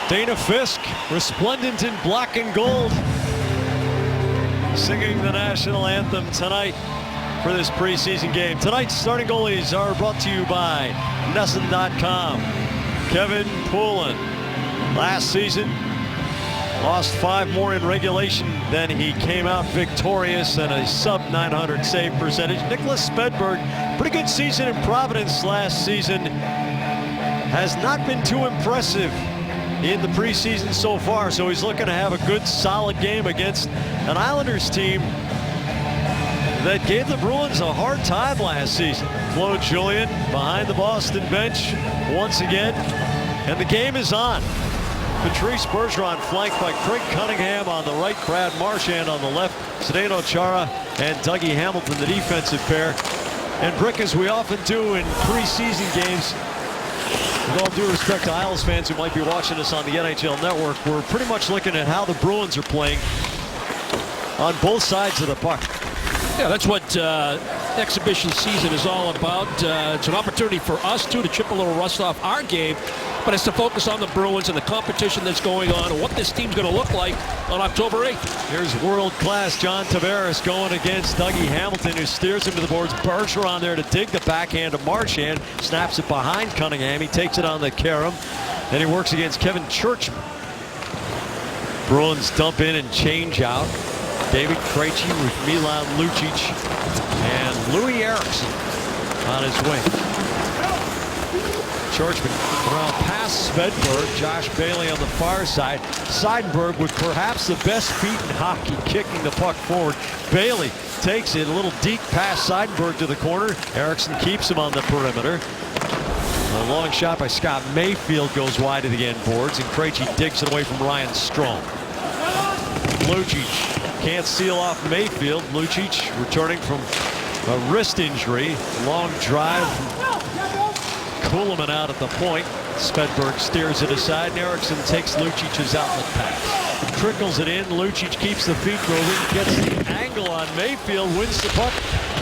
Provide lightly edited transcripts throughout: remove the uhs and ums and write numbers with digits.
Dana Fisk, resplendent in black and gold, singing the national anthem tonight for this preseason game. Tonight's starting goalies are brought to you by NESN.com. Kevin Poulin, last season, lost 5 more in regulation than he came out victorious, and a sub-900 save percentage. Nicholas Svedberg, pretty good season in Providence last season, has not been too impressive in the preseason so far, so he's looking to have a good solid game against an Islanders team that gave the Bruins a hard time last season. Claude Julien behind the Boston bench once again, and the game is on. Patrice Bergeron flanked by Craig Cunningham on the right, Brad Marchand on the left, Zdeno Chara and Dougie Hamilton, the defensive pair. And Brick, as we often do in preseason games, with all due respect to Isles fans who might be watching us on the NHL Network, we're pretty much looking at how the Bruins are playing on both sides of the puck. Yeah, that's what exhibition season is all about. It's an opportunity for us, too, to chip a little rust off our game, but it's to focus on the Bruins and the competition that's going on and what this team's going to look like on October 8th. Here's world-class John Tavares going against Dougie Hamilton, who steers him to the boards. Bergeron there to dig the backhand of Marchand, snaps it behind Cunningham. He takes it on the carom. Then he works against Kevin Churchman. Bruins dump in and change out. David Krejci with Milan Lucic and Louis Eriksson on his wing. Churchman around past Svedberg. Josh Bailey on the far side. Seidenberg with perhaps the best feet in hockey, kicking the puck forward. Bailey takes it a little deep past Seidenberg to the corner. Eriksson keeps him on the perimeter. A long shot by Scott Mayfield goes wide of the end boards, and Krejci digs it away from Ryan Strome. Lucic can't seal off Mayfield. Lucic returning from a wrist injury. Long drive. Kuhlman out at the point. Svedberg steers it aside, and Eriksson takes Lucic's outlet pass. Trickles it in. Lucic keeps the feet moving, gets the angle on Mayfield, wins the puck,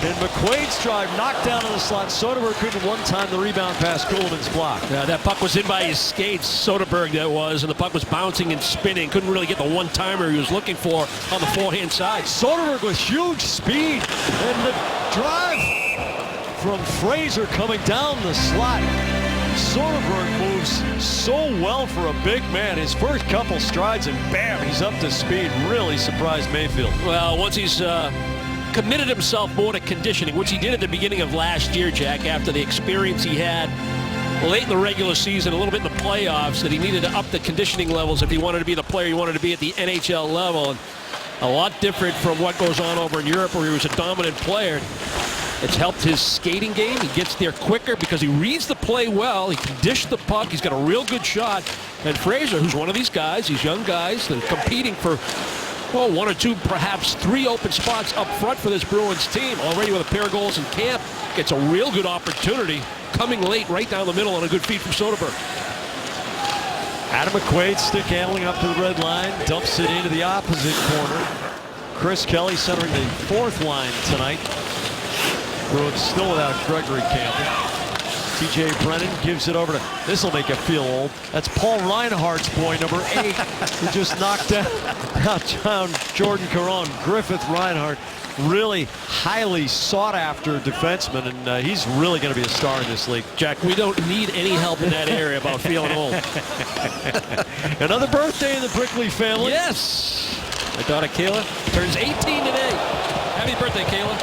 and McQuaid's drive knocked down on the slot. Soderberg couldn't one time the rebound pass Kuhlman's block. Yeah, that puck was in by his skates, Soderberg that was, and the puck was bouncing and spinning. Couldn't really get the one-timer he was looking for on the forehand side. Soderberg with huge speed, and the drive from Fraser coming down the slot. Soderberg moves so well for a big man. His first couple strides and bam, he's up to speed. Really surprised Mayfield. Well, once he's committed himself more to conditioning, which he did at the beginning of last year, Jack, after the experience he had late in the regular season, a little bit in the playoffs, that he needed to up the conditioning levels if he wanted to be the player he wanted to be at the NHL level. And a lot different from what goes on over in Europe, where he was a dominant player. It's helped his skating game. He gets there quicker because he reads the play well. He can dish the puck. He's got a real good shot. And Fraser, who's one of these guys, these young guys, that are competing for, well, 1 or 2, perhaps 3 open spots up front for this Bruins team. Already with a pair of goals in camp, gets a real good opportunity coming late right down the middle on a good feed from Soderberg. Adam McQuaid stick handling up to the red line, dumps it into the opposite corner. Chris Kelly centering the 4th line tonight. Bruins still without Gregory Campbell. TJ Brennan gives it over to, this will make you feel old, that's Paul Reinhardt's boy, number 8, who just knocked down Jordan Caron. Griffith Reinhardt, really highly sought after defenseman, and he's really going to be a star in this league. Jack, we don't need any help in that area about feeling old. Another birthday in the Brickley family. Yes! My daughter Kayla turns 18 today. Happy birthday, Kayla.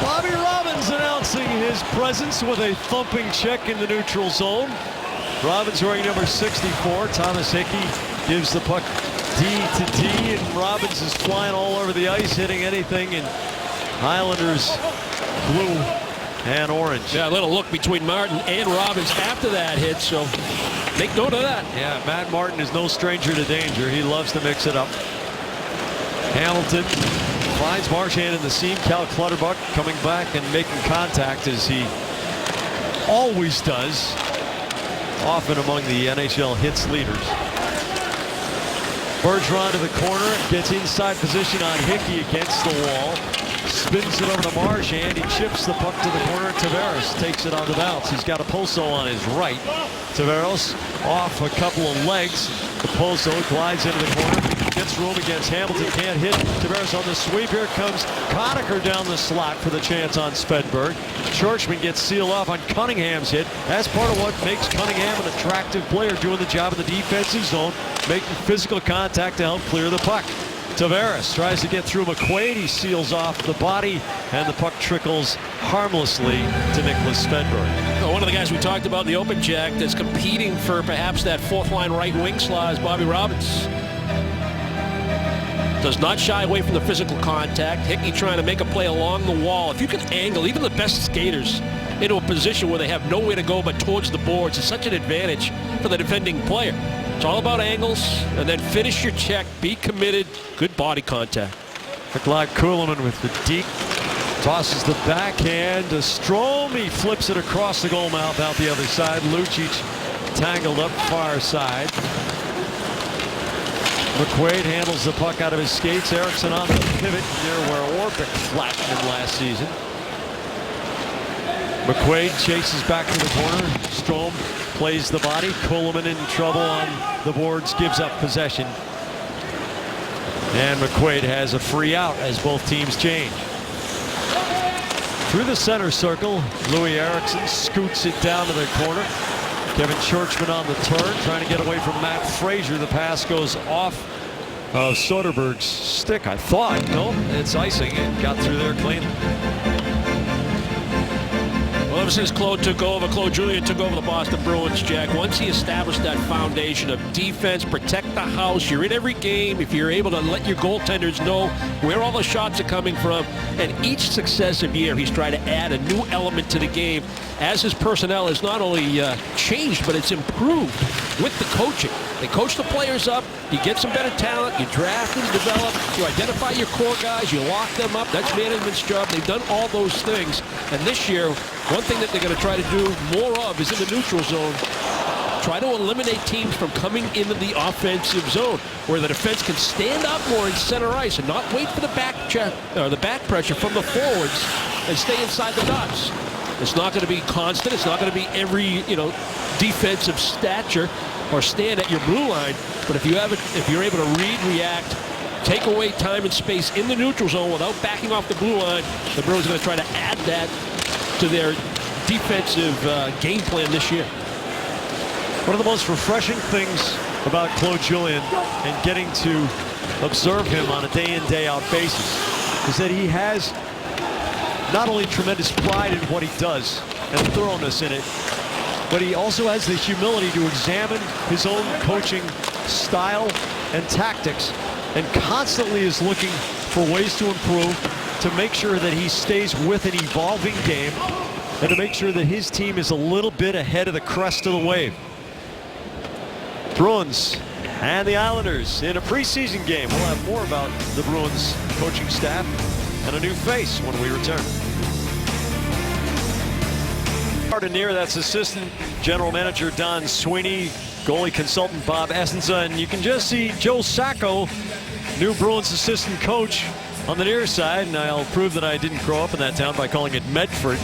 Bobby Robbins announcing his presence with a thumping check in the neutral zone. Robbins wearing number 64. Thomas Hickey gives the puck D to D, and Robbins is flying all over the ice, hitting anything in Islanders blue and orange. Yeah, a little look between Martin and Robbins after that hit, so make note of that. Yeah, Matt Martin is no stranger to danger. He loves to mix it up. Hamilton finds Marchand in the seam. Cal Clutterbuck coming back and making contact, as he always does, often among the NHL hits leaders. Bergeron to the corner, gets inside position on Hickey against the wall. spins it over to Marsh, and he chips the puck to the corner. Tavares takes it on the bounce. He's got a Poso on his right. Tavares off a couple of legs. The Poso glides into the corner, gets room against Hamilton, can't hit Tavares on the sweep. Here comes Conacher down the slot for the chance on Svedberg. Churchman gets sealed off on Cunningham's hit. That's part of what makes Cunningham an attractive player, doing the job in the defensive zone, making physical contact to help clear the puck. Tavares tries to get through McQuaid. He seals off the body, and the puck trickles harmlessly to Nicholas Svedberg. One of the guys we talked about in the open, Jack, that's competing for perhaps that fourth line right wing slot is Bobby Robbins. Does not shy away from the physical contact. Hickey trying to make a play along the wall. If you can angle even the best skaters into a position where they have nowhere to go but towards the boards, it's such an advantage for the defending player. It's all about angles, and then finish your check, be committed, good body contact. Nikolai Kulemin with the deep, tosses the backhand to Strome. He flips it across the goal mouth out the other side. Lucic tangled up far side. McQuaid handles the puck out of his skates. Eriksson on the pivot near where Orpik flattened him last season. McQuaid chases back to the corner. Strome plays the body. Kulemin in trouble on the boards, gives up possession. And McQuaid has a free out as both teams change. Through the center circle, Louis Eriksson scoots it down to the corner. Kevin Churchman on the turn, trying to get away from Matt Frazier. The pass goes off of Soderberg's stick, I thought. No, it's icing. It got through there cleanly. Well, ever since Claude Julien took over the Boston Bruins, Jack, once he established that foundation of defense, protect the house, you're in every game, if you're able to let your goaltenders know where all the shots are coming from, and each successive year he's tried to add a new element to the game as his personnel has not only changed, but it's improved with the coaching. They coach the players up, you get some better talent, you draft and develop, you identify your core guys, you lock them up. That's management's job. They've done all those things. And this year, one thing that they're going to try to do more of is in the neutral zone. Try to eliminate teams from coming into the offensive zone where the defense can stand up more in center ice and not wait for the back check or the back pressure from the forwards and stay inside the dots. It's not going to be constant. It's not going to be every, defensive stature or stand at your blue line. But if you're able to read, react, take away time and space in the neutral zone without backing off the blue line, the Bruins are going to try to add that to their defensive game plan this year. One of the most refreshing things about Claude Julien and getting to observe him on a day-in, day-out basis is that he has not only tremendous pride in what he does and thoroughness in it, but he also has the humility to examine his own coaching style and tactics, and constantly is looking for ways to improve, to make sure that he stays with an evolving game, and to make sure that his team is a little bit ahead of the crest of the wave. Bruins and the Islanders in a preseason game. We'll have more about the Bruins coaching staff and a new face when we return. Near, that's assistant general manager Don Sweeney, goalie consultant Bob Essenza, and you can just see Joe Sacco, new Bruins assistant coach, on the near side, and I'll prove that I didn't grow up in that town by calling it Medford.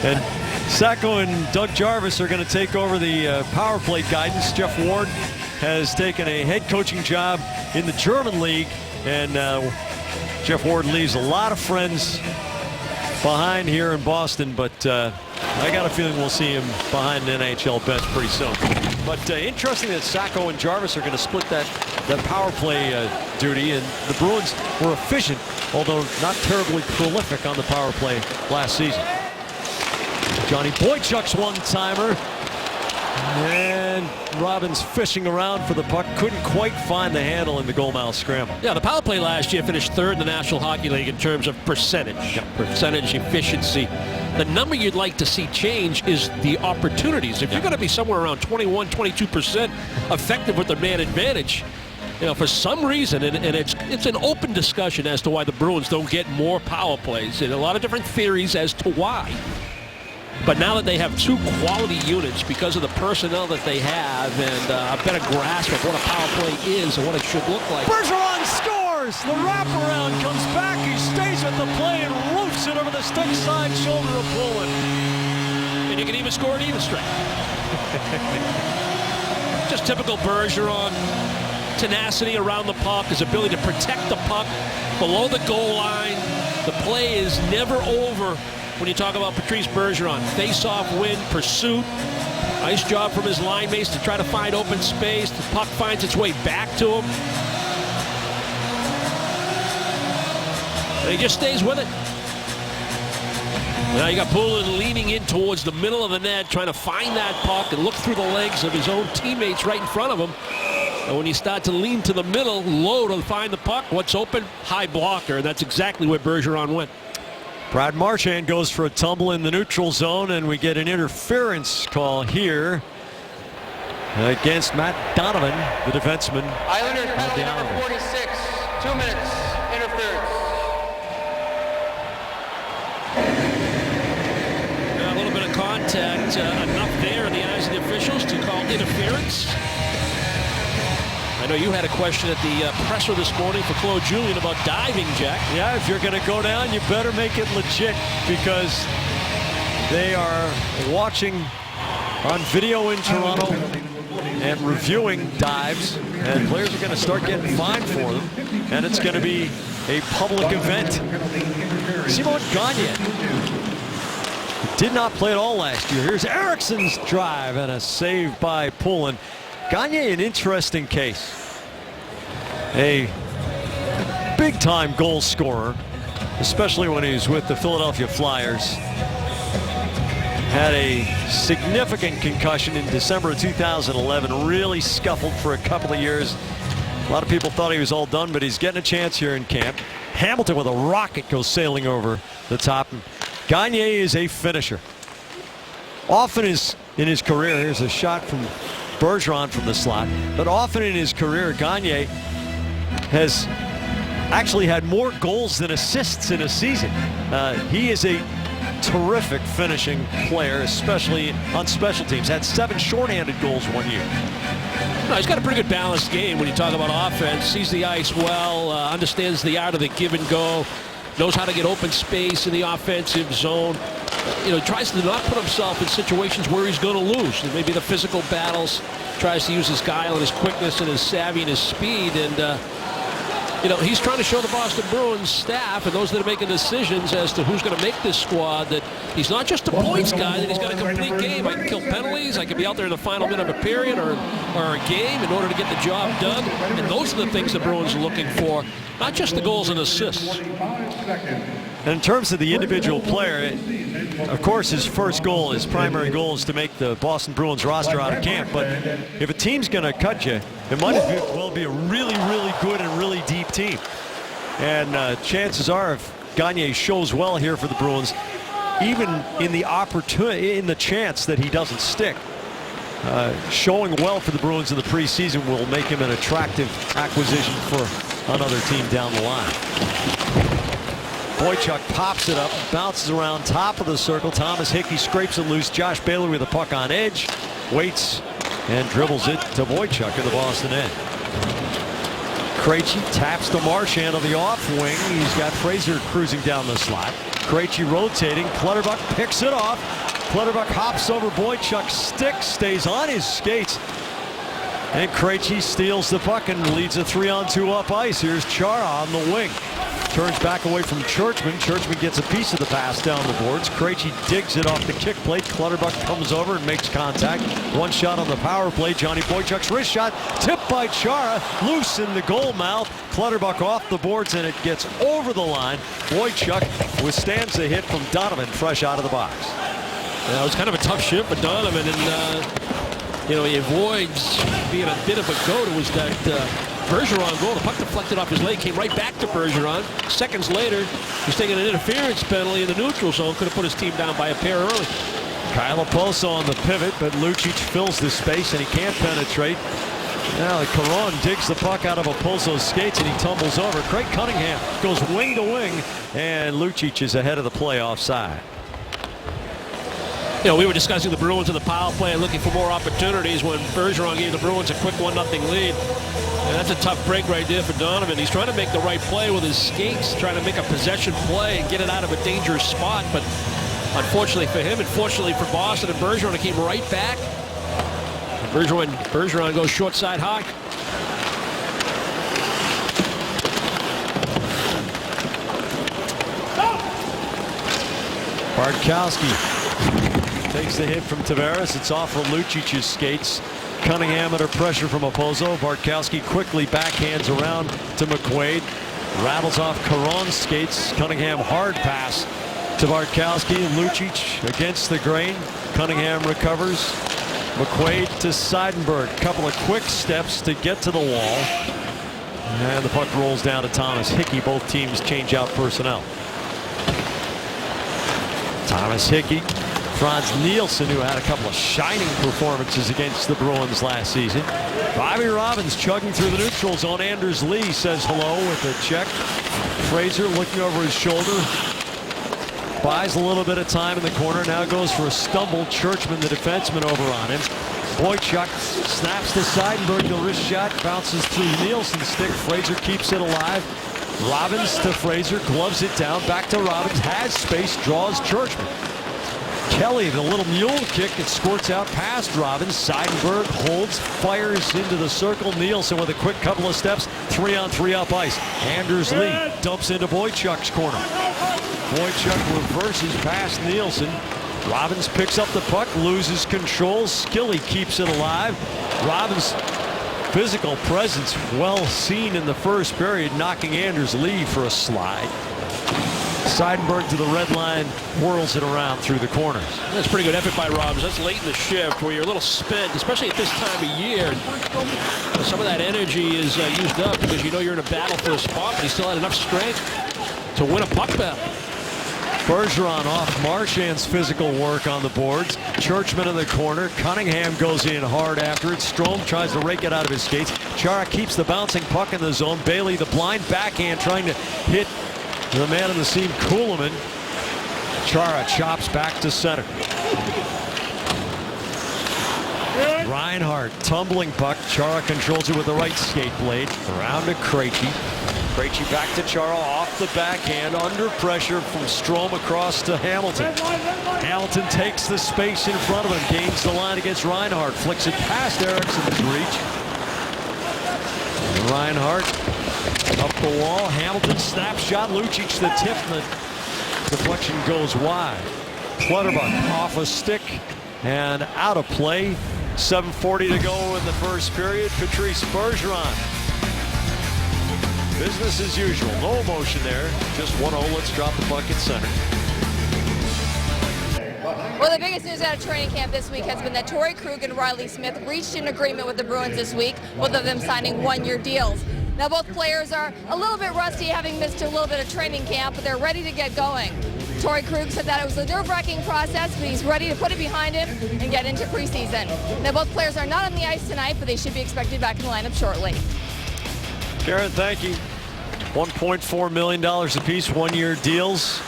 And Sacco and Doug Jarvis are going to take over the power play guidance. Jeff Ward has taken a head coaching job in the German league, and Jeff Ward leaves a lot of friends behind here in Boston, but I got a feeling we'll see him behind an NHL bench pretty soon. But interesting that Sacco and Jarvis are going to split that power play duty, and the Bruins were efficient, although not terribly prolific on the power play last season. Johnny Boychuk's one-timer, and Robbins fishing around for the puck, couldn't quite find the handle in the goal mouth scramble. Yeah, the power play last year finished third in the National Hockey League in terms of percentage, percentage efficiency. The number you'd like to see change is the opportunities. If you're going to be somewhere around 21, 22% effective with the man advantage, for some reason, and it's an open discussion as to why the Bruins don't get more power plays, and a lot of different theories as to why. But now that they have two quality units because of the personnel that they have and a better grasp of what a power play is and what it should look like. Bergeron scores! scores. The wraparound comes back. He stays with the play and roofs it over the stick side shoulder of Poulin. And you can even score at even strength. Just typical Bergeron. Tenacity around the puck, his ability to protect the puck below the goal line. The play is never over when you talk about Patrice Bergeron. Face-off win, pursuit. Nice job from his line mates to try to find open space. The puck finds its way back to him. And he just stays with it. Now you got Poulin leaning in towards the middle of the net, trying to find that puck and look through the legs of his own teammates right in front of him. And when you start to lean to the middle, low to find the puck, what's open? High blocker. And that's exactly where Bergeron went. Brad Marchand goes for a tumble in the neutral zone, and we get an interference call here against Matt Donovan, the defenseman. Islanders penalty number 46, 2 minutes, interference. A little bit of contact, enough there in the eyes of the officials to call interference. I know you had a question at the presser this morning for Claude Julien about diving, Jack. Yeah, if you're going to go down, you better make it legit, because they are watching on video in Toronto and reviewing dives, and players are going to start getting fined for them, and it's going to be a public event. Simon Gagne did not play at all last year. Here's Eriksson's drive and a save by Poulin. Gagne, an interesting case. A big-time goal scorer, especially when he was with the Philadelphia Flyers. Had a significant concussion in December of 2011. Really scuffled for a couple of years. A lot of people thought he was all done, but he's getting a chance here in camp. Hamilton with a rocket goes sailing over the top. Gagne is a finisher. Often in his career, here's a shot from Bergeron from the slot, but often in his career, Gagne has actually had more goals than assists in a season. He is a terrific finishing player, especially on special teams. Had 7 shorthanded goals one year. No, he's got a pretty good balanced game when you talk about offense. Sees the ice well, understands the art of the give and go, knows how to get open space in the offensive zone. You know, tries to not put himself in situations where he's going to lose. Maybe the physical battles, tries to use his guile and his quickness and his savvy and his speed. And, you know, he's trying to show the Boston Bruins staff and those that are making decisions as to who's going to make this squad that he's not just a points guy, that he's got a complete game. I can kill penalties. I can be out there in the final minute of a period or a game in order to get the job done. And those are the things the Bruins are looking for, not just the goals and assists. And in terms of the individual player, of course, his first goal, his primary goal is to make the Boston Bruins roster out of camp. But if a team's going to cut you, it might as well be a really, really good and really deep team. And chances are, if Gagne shows well here for the Bruins, even in the opportunity, in the chance that he doesn't stick, showing well for the Bruins in the preseason will make him an attractive acquisition for another team down the line. Boychuk pops it up, bounces around top of the circle. Thomas Hickey scrapes it loose. Josh Baylor with the puck on edge, waits and dribbles it to Boychuk in the Boston end. Krejci taps to Marchand on the off wing. He's got Fraser cruising down the slot. Krejci rotating. Clutterbuck picks it off. Clutterbuck hops over Boychuk's stick, stays on his skates. And Krejci steals the puck and leads a 3-on-2 up ice. Here's Chara on the wing. Turns back away from Churchman. Churchman gets a piece of the pass down the boards. Krejci digs it off the kick plate. Clutterbuck comes over and makes contact. One shot on the power play. Johnny Boychuk's wrist shot. Tipped by Chara. Loose in the goal mouth. Clutterbuck off the boards and it gets over the line. Boychuk withstands the hit from Donovan fresh out of the box. Yeah, it was kind of a tough shift for Donovan, and you know, he avoids being a bit of a goat. It was that Bergeron goal. The puck deflected off his leg, came right back to Bergeron. Seconds later, he's taking an interference penalty in the neutral zone. Could have put his team down by a pair early. Kyle Okposo on the pivot, but Lucic fills the space and he can't penetrate. Now Caron digs the puck out of Okposo's skates and he tumbles over. Craig Cunningham goes wing to wing, and Lucic is ahead of the play offside. You know, we were discussing the Bruins in the power play and looking for more opportunities when Bergeron gave the Bruins a quick 1-0 lead. And that's a tough break right there for Donovan. He's trying to make the right play with his skates, trying to make a possession play and get it out of a dangerous spot. But unfortunately for him, and fortunately for Boston and Bergeron, came right back. And Bergeron goes short side high. Bartkowski takes the hit from Tavares. It's off of Lucic's skates. Cunningham under pressure from Okposo. Bartkowski quickly backhands around to McQuaid. Rattles off Caron's skates. Cunningham hard pass to Bartkowski. Lucic against the grain. Cunningham recovers. McQuaid to Seidenberg. Couple of quick steps to get to the wall. And the puck rolls down to Thomas Hickey. Both teams change out personnel. Thomas Hickey. Franz Nielsen, who had a couple of shining performances against the Bruins last season. Bobby Robbins chugging through the neutral zone. Anders Lee says hello with a check. Fraser looking over his shoulder. Buys a little bit of time in the corner. Now goes for a stumble. Churchman, the defenseman, over on him. Boychuk snaps to Seidenberg. The wrist shot bounces through Nielsen's stick. Fraser keeps it alive. Robbins to Fraser. Gloves it down. Back to Robbins. Has space. Draws Churchman. Kelly, the little mule kick, it squirts out past Robbins. Seidenberg holds, fires into the circle. Nielsen with a quick couple of steps. 3-on-3 up ice. Anders Lee dumps into Boychuk's corner. Boychuk reverses past Nielsen. Robbins picks up the puck, loses control. Skilly keeps it alive. Robbins' physical presence well seen in the first period, knocking Anders Lee for a slide. Seidenberg to the red line, whirls it around through the corners. That's a pretty good effort by Robbins. That's late in the shift where you're a little spent, especially at this time of year. Some of that energy is used up because you know you're in a battle for a spot, but he still had enough strength to win a puck battle. Bergeron off Marchand's physical work on the boards. Churchman in the corner. Cunningham goes in hard after it. Strome tries to rake it out of his skates. Chara keeps the bouncing puck in the zone. Bailey, the blind backhand, trying to hit the man in the seam, Kuhlman. Chara chops back to center. Reinhart, tumbling puck. Chara controls it with the right skate blade. Around to Krejci. Krejci back to Chara, off the backhand, under pressure from Strome across to Hamilton. Hamilton takes the space in front of him, gains the line against Reinhart, flicks it past Eriksson's reach. And Reinhart up the wall. Hamilton snapshot. Lucic the tip, and the deflection goes wide. Clutterbuck off a stick and out of play. 7:40 to go in the first period. Patrice Bergeron. Business as usual. No emotion there. Just 1-0. Let's drop the puck at center. Well, the biggest news out of training camp this week has been that Torrey Krug and Riley Smith reached an agreement with the Bruins this week, both of them signing one-year deals. Now, both players are a little bit rusty, having missed a little bit of training camp, but they're ready to get going. Torrey Krug said that it was a nerve-wracking process, but he's ready to put it behind him and get into preseason. Now, both players are not on the ice tonight, but they should be expected back in the lineup shortly. Karen, thank you. $1.4 million apiece, one-year deals.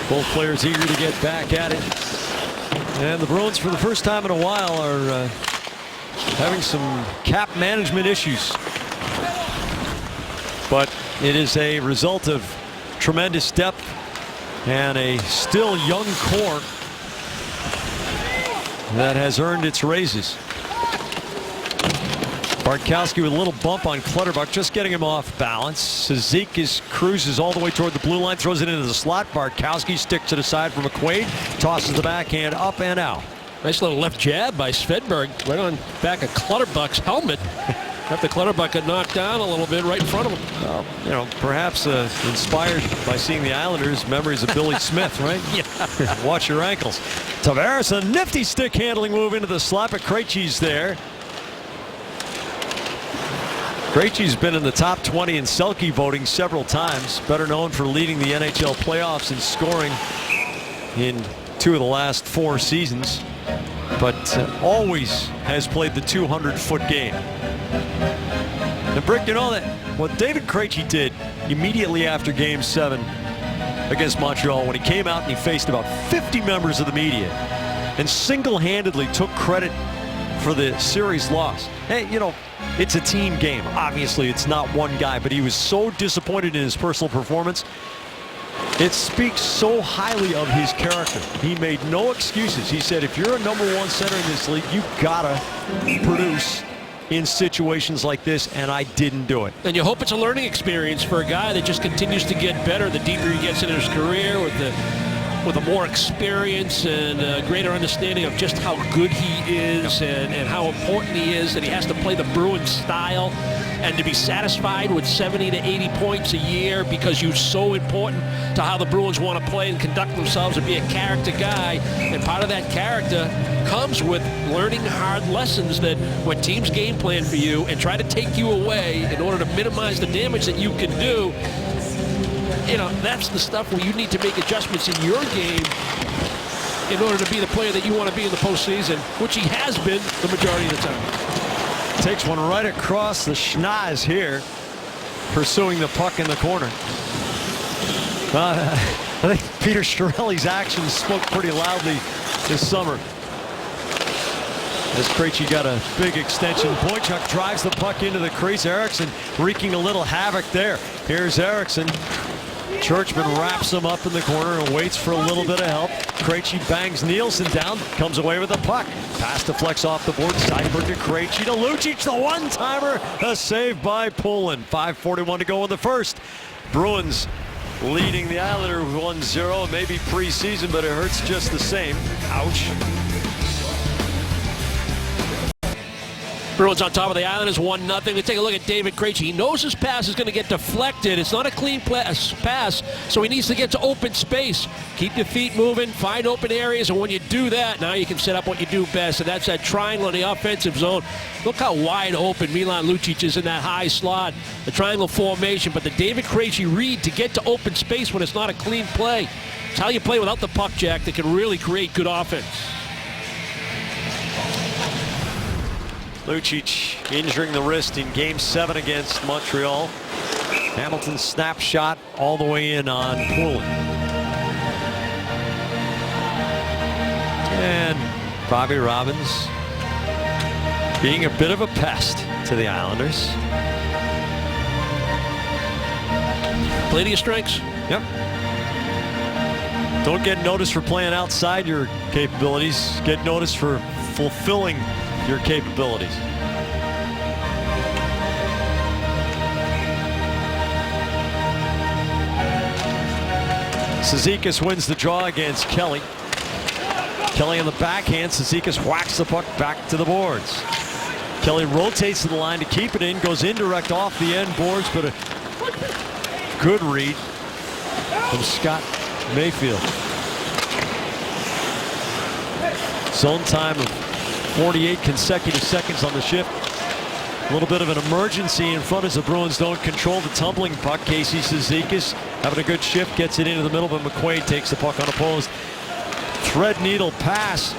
Both players eager to get back at it. And the Bruins, for the first time in a while, are having some cap management issues. But it is a result of tremendous depth and a still young core that has earned its raises. Bartkowski with a little bump on Clutterbuck, just getting him off balance. Cizikas cruises all the way toward the blue line, throws it into the slot. Bartkowski sticks it aside for McQuaid, tosses the backhand up and out. Nice little left jab by Svedberg, right on back of Clutterbuck's helmet. After Clutterbuck got knocked down a little bit right in front of him. Well, you know, perhaps inspired by seeing the Islanders, memories of Billy Smith, right? Yeah. Watch your ankles. Tavares, a nifty stick handling move into the slot, but Krejci's there. Krejci's been in the top 20 in Selke voting several times, better known for leading the NHL playoffs in scoring in 2 of the last 4 seasons, but always has played the 200-foot game. And Brick, you know that what David Krejci did immediately after Game 7 against Montreal, when he came out and he faced about 50 members of the media, and single-handedly took credit for the series loss. Hey, you know, it's a team game. Obviously, it's not one guy, but he was so disappointed in his personal performance. It speaks so highly of his character. He made no excuses. He said, if you're a #1 center in this league, you gotta produce in situations like this, and I didn't do it. And you hope it's a learning experience for a guy that just continues to get better the deeper he gets in his career, with a more experience and a greater understanding of just how good he is and how important he is, that he has to play the Bruins style, and to be satisfied with 70 to 80 points a year because you're so important to how the Bruins want to play and conduct themselves and be a character guy. And part of that character comes with learning hard lessons that when teams game plan for you and try to take you away in order to minimize the damage that you can do, you know, that's the stuff where you need to make adjustments in your game in order to be the player that you want to be in the postseason, which he has been the majority of the time. Takes one right across the schnoz here, pursuing the puck in the corner. I think Peter Chiarelli's actions spoke pretty loudly this summer. As Krejci got a big extension. Boychuk drives the puck into the crease. Eriksson wreaking a little havoc there. Here's Eriksson. Churchman wraps him up in the corner and waits for a little bit of help. Krejci bangs Nielsen down, comes away with the puck. Pass deflects off the board. Seidenberg to Krejci to Lucic, the one-timer. A save by Poland. 5:41 to go in the first. Bruins leading the Islanders 1-0. Maybe preseason, but it hurts just the same. Ouch. Bruins on top of the Islanders, 1-0. Let's take a look at David Krejci. He knows his pass is going to get deflected. It's not a clean pass, so he needs to get to open space. Keep your feet moving, find open areas, and when you do that, now you can set up what you do best, and that's that triangle in the offensive zone. Look how wide open Milan Lucic is in that high slot, the triangle formation, but the David Krejci read to get to open space when it's not a clean play. It's how you play without the puck, Jack, that can really create good offense. Lucic injuring the wrist in Game 7 against Montreal. Hamilton's snapshot all the way in on Poland. And Bobby Robbins being a bit of a pest to the Islanders. Play to your strengths. Yep. Don't get noticed for playing outside your capabilities. Get noticed for fulfilling your capabilities. Cizikas wins the draw against Kelly. Kelly on the backhand. Cizikas whacks the puck back to the boards. Kelly rotates to the line to keep it in. Goes indirect off the end boards, but a good read from Scott Mayfield. Zone time of 48 consecutive seconds on the shift. A little bit of an emergency in front as the Bruins don't control the tumbling puck. Casey Cizikas having a good shift, gets it into the middle, but McQuaid takes the puck unopposed. Thread needle pass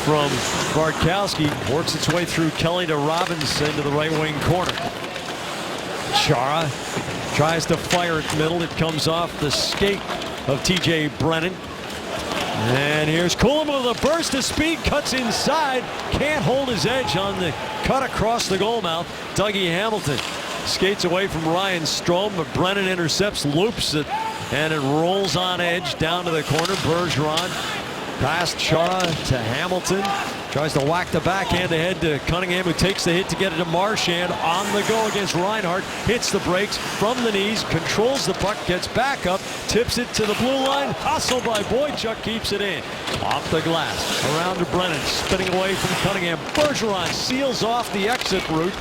from Bartkowski, works its way through Kelly to Robbins into the right wing corner. Chara tries to fire it middle. It comes off the skate of TJ Brennan. And here's Kuhlman with a burst of speed, cuts inside, can't hold his edge on the cut across the goal mouth. Dougie Hamilton skates away from Ryan Strome, but Brennan intercepts, loops it, and it rolls on edge down to the corner. Bergeron past Chara to Hamilton, tries to whack the backhand ahead to Cunningham, who takes the hit to get it to Marchand. On the go against Reinhart, hits the brakes from the knees, controls the puck, gets back up, tips it to the blue line. Hustle by Boychuk, keeps it in. Off the glass, around to Brennan, spinning away from Cunningham. Bergeron seals off the exit route,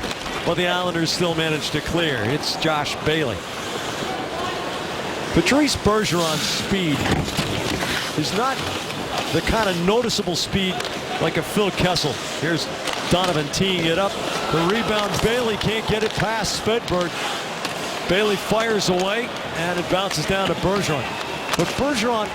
but the Islanders still manage to clear. It's Josh Bailey. Patrice Bergeron's speed is not the kind of noticeable speed like a Phil Kessel. Here's Donovan teeing it up. The rebound, Bailey can't get it past Svedberg. Bailey fires away, and it bounces down to Bergeron. But Bergeron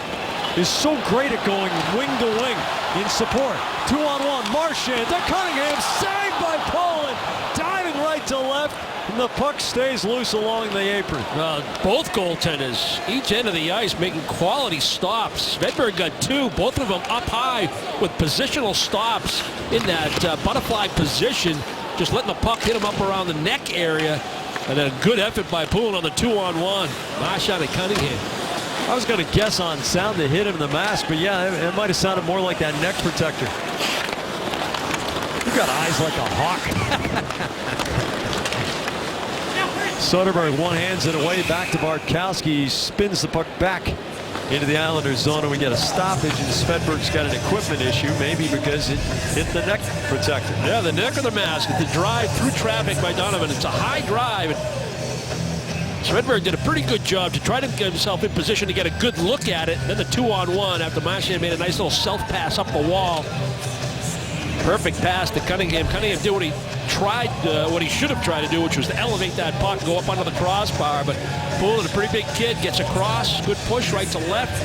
is so great at going wing to wing in support. 2-on-1, Marchand to Cunningham, saved by Poland, diving right to left. and the puck stays loose along the apron. Both goaltenders, each end of the ice, making quality stops. Svedberg got 2, both of them up high with positional stops in that butterfly position, just letting the puck hit him up around the neck area. And then a good effort by Poole on the 2-on-1. Marchand and Cunningham. I was going to guess on sound that hit him in the mask, but yeah, it might have sounded more like that neck protector. You got eyes like a hawk. Soderberg one-hands it away back to Bartkowski. He spins the puck back into the Islanders zone, and we get a stoppage, and Svedberg's got an equipment issue, maybe because it hit the neck protector. Yeah, the neck of the mask. The drive through traffic by Donovan. It's a high drive. Svedberg did a pretty good job to try to get himself in position to get a good look at it. Then the 2-on-1 after Marchand made a nice little self-pass up the wall. Perfect pass to Cunningham. Cunningham did what he tried, what he should have tried to do, which was to elevate that puck, go up under the crossbar. But Poole, a pretty big kid, gets across. Good push right to left.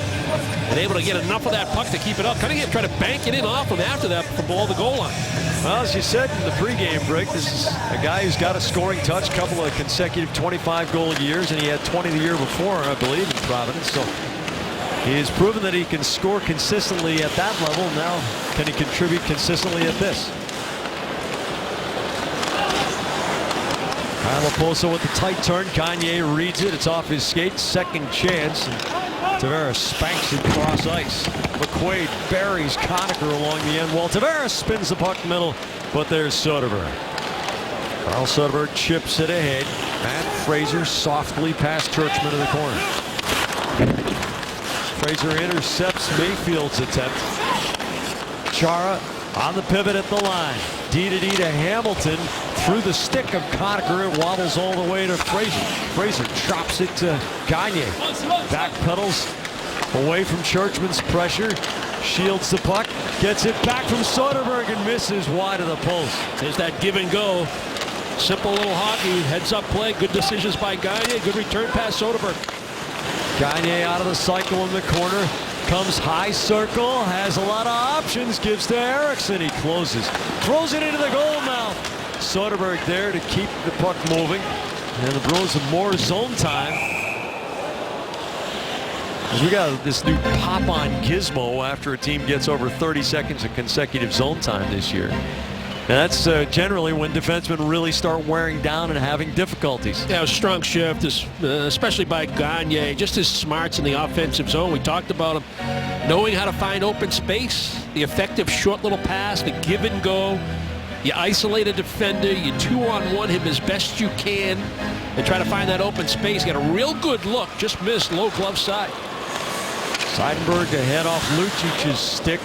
And able to get enough of that puck to keep it up. Cunningham tried to bank it in off him after that from below the goal line. Well, as you said in the pregame break, this is a guy who's got a scoring touch, couple of consecutive 25-goal years, and he had 20 the year before, I believe, in Providence. So he has proven that he can score consistently at that level. Now, can he contribute consistently at this? Kyle Okposo with the tight turn. Gagne reads it. It's off his skate. Second chance. And Tavares spanks it cross ice. McQuaid buries Conacher along the end wall. Tavares spins the puck middle, but there's Soderberg. Carl Soderberg chips it ahead. Matt Fraser softly past Churchman in the corner. Fraser intercepts Mayfield's attempt. Chara on the pivot at the line. D to Hamilton through the stick of Conacher. It wobbles all the way to Fraser. Fraser chops it to Gagne. Backpedals away from Churchman's pressure. Shields the puck. Gets it back from Soderberg and misses wide of the post. There's that give and go. Simple little hockey. Heads up play. Good decisions by Gagne. Good return pass Soderberg. Gagne out of the cycle in the corner. Comes high circle, has a lot of options, gives to Erickson. He closes, throws it into the goal mouth. Soderberg there to keep the puck moving. And the Bruins have more zone time. As we got this new pop-on gizmo after a team gets over 30 seconds of consecutive zone time this year. And that's generally when defensemen really start wearing down and having difficulties. Yeah, a strong shift, especially by Gagne. Just his smarts in the offensive zone. We talked about him knowing how to find open space, the effective short little pass, the give and go. You isolate a defender, you 2-on-1 him as best you can, and try to find that open space. Got a real good look, just missed low glove side. Seidenberg to head off Lucic's stick.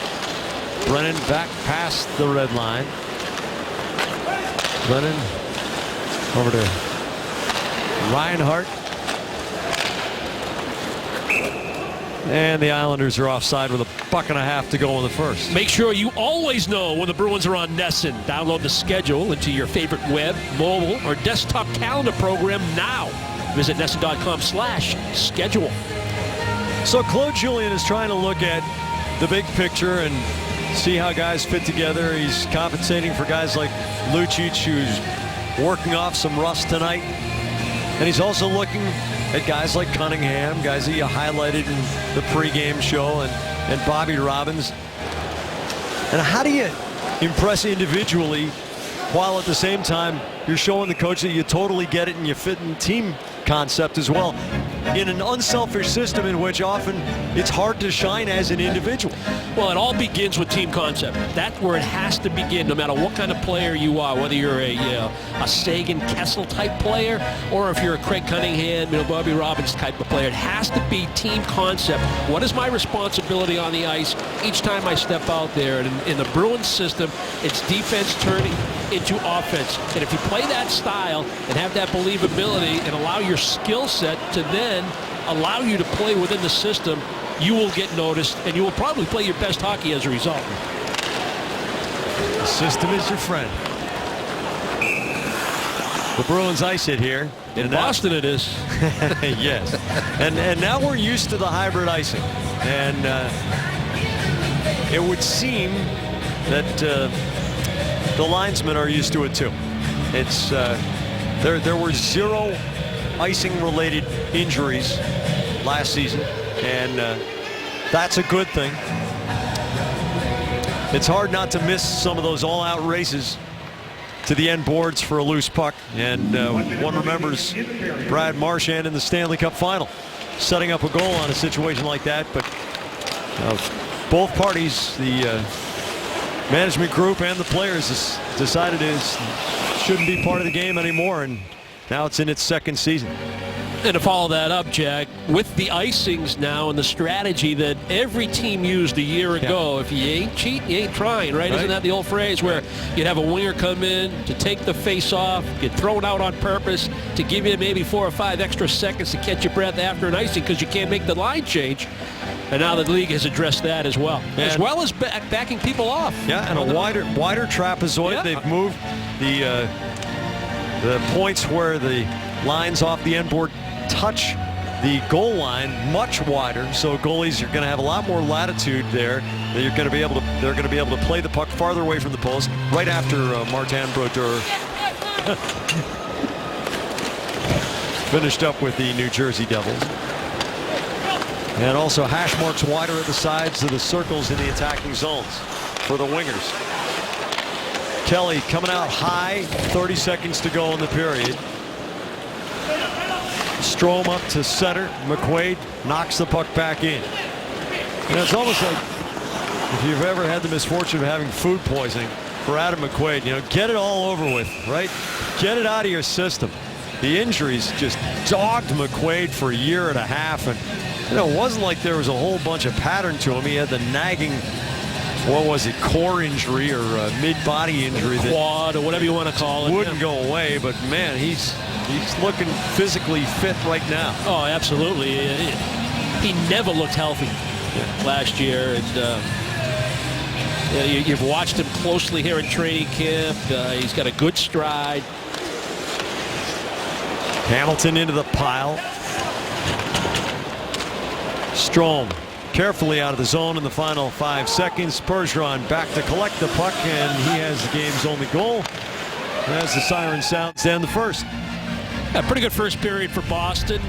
Brennan back past the red line. Brennan over to Reinhart. And the Islanders are offside with a buck and a half to go in the first. Make sure you always know when the Bruins are on NESN. Download the schedule into your favorite web, mobile, or desktop calendar program now. Visit NESN.com/schedule. So Claude Julien is trying to look at the big picture and see how guys fit together. He's compensating for guys like Lucic, who's working off some rust tonight. And he's also looking at guys like Cunningham, guys that you highlighted in the pregame show, and Bobby Robbins. And how do you impress individually while at the same time you're showing the coach that you totally get it and you fit in team concept as well, in an unselfish system in which often it's hard to shine as an individual? Well, it all begins with team concept. That's where it has to begin, no matter what kind of player you are, whether you're a Sagan Kessel type player, or if you're a Craig Cunningham, Bobby Robbins type of player. It has to be team concept. What is my responsibility on the ice each time I step out there? And in the Bruins system, it's defense turning into offense. And if you play that style and have that believability and allow your skill set to then allow you to play within the system, you will get noticed, and you will probably play your best hockey as a result. The system is your friend. The Bruins ice it here. In Boston it is. Yes. And now we're used to the hybrid icing. And it would seem that the linesmen are used to it too. It's There were 0 icing-related injuries last season, and that's a good thing. It's hard not to miss some of those all-out races to the end boards for a loose puck, and one remembers Brad Marchand in the Stanley Cup final setting up a goal on a situation like that. But both parties, the management group and the players, decided it shouldn't be part of the game anymore, and now it's in its second season. And to follow that up, Jack, with the icings now and the strategy that every team used a year ago, if you ain't cheating, you ain't trying, right? Isn't that the old phrase where you'd have a winger come in to take the face off, get thrown out on purpose to give you maybe 4 or 5 extra seconds to catch your breath after an icing because you can't make the line change. And now the league has addressed that as well, as well as backing people off. Yeah, and a wider trapezoid. Yeah. They've moved the points where the lines off the end board touch the goal line much wider, so goalies are going to have a lot more latitude there. They're going to be able to play the puck farther away from the post right after Martin Brodeur finished up with the New Jersey Devils. And also hash marks wider at the sides of the circles in the attacking zones for the wingers. Kelly coming out high, 30 seconds to go in the period. Strome up to center. McQuaid knocks the puck back in. And it's almost like if you've ever had the misfortune of having food poisoning for Adam McQuaid, get it all over with, right? Get it out of your system. The injuries just dogged McQuaid for a year and a half, and it wasn't like there was a whole bunch of pattern to him. He had the nagging, what was it, core injury or mid-body injury, quad or whatever you want to call it, wouldn't go away. But man, he's looking physically fit right now. Oh, absolutely. He never looked healthy last year, and you've watched him closely here in training camp. He's got a good stride. Hamilton into the pile. Strome carefully out of the zone in the final 5 seconds. Bergeron back to collect the puck, and he has the game's only goal as the siren sounds down the first. Yeah, pretty good first period for Boston.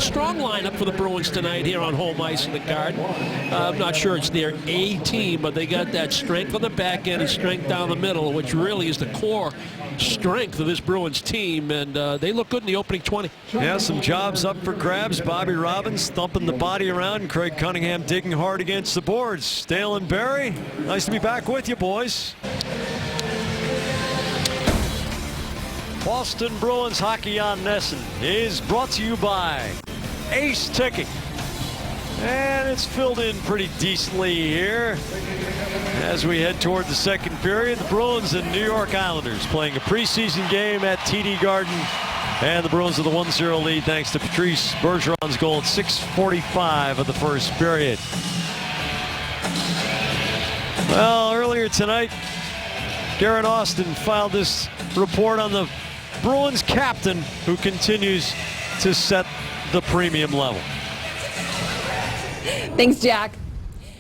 Strong lineup for the Bruins tonight here on home ice in the Garden. I'm not sure it's their A team, but they got that strength on the back end and strength down the middle, which really is the core strength of this Bruins team, and they look good in the opening 20. Yeah, some jobs up for grabs. Bobby Robbins thumping the body around, and Craig Cunningham digging hard against the boards. Dale and Barry, nice to be back with you, boys. Boston Bruins Hockey on NESN is brought to you by Ace Ticket. And it's filled in pretty decently here as we head toward the second period. The Bruins and New York Islanders playing a preseason game at TD Garden. And the Bruins with a 1-0 lead thanks to Patrice Bergeron's goal at 6:45 of the first period. Well, earlier tonight, Garrett Austin filed this report on the Bruins captain, who continues to set the premium level. Thanks, Jack.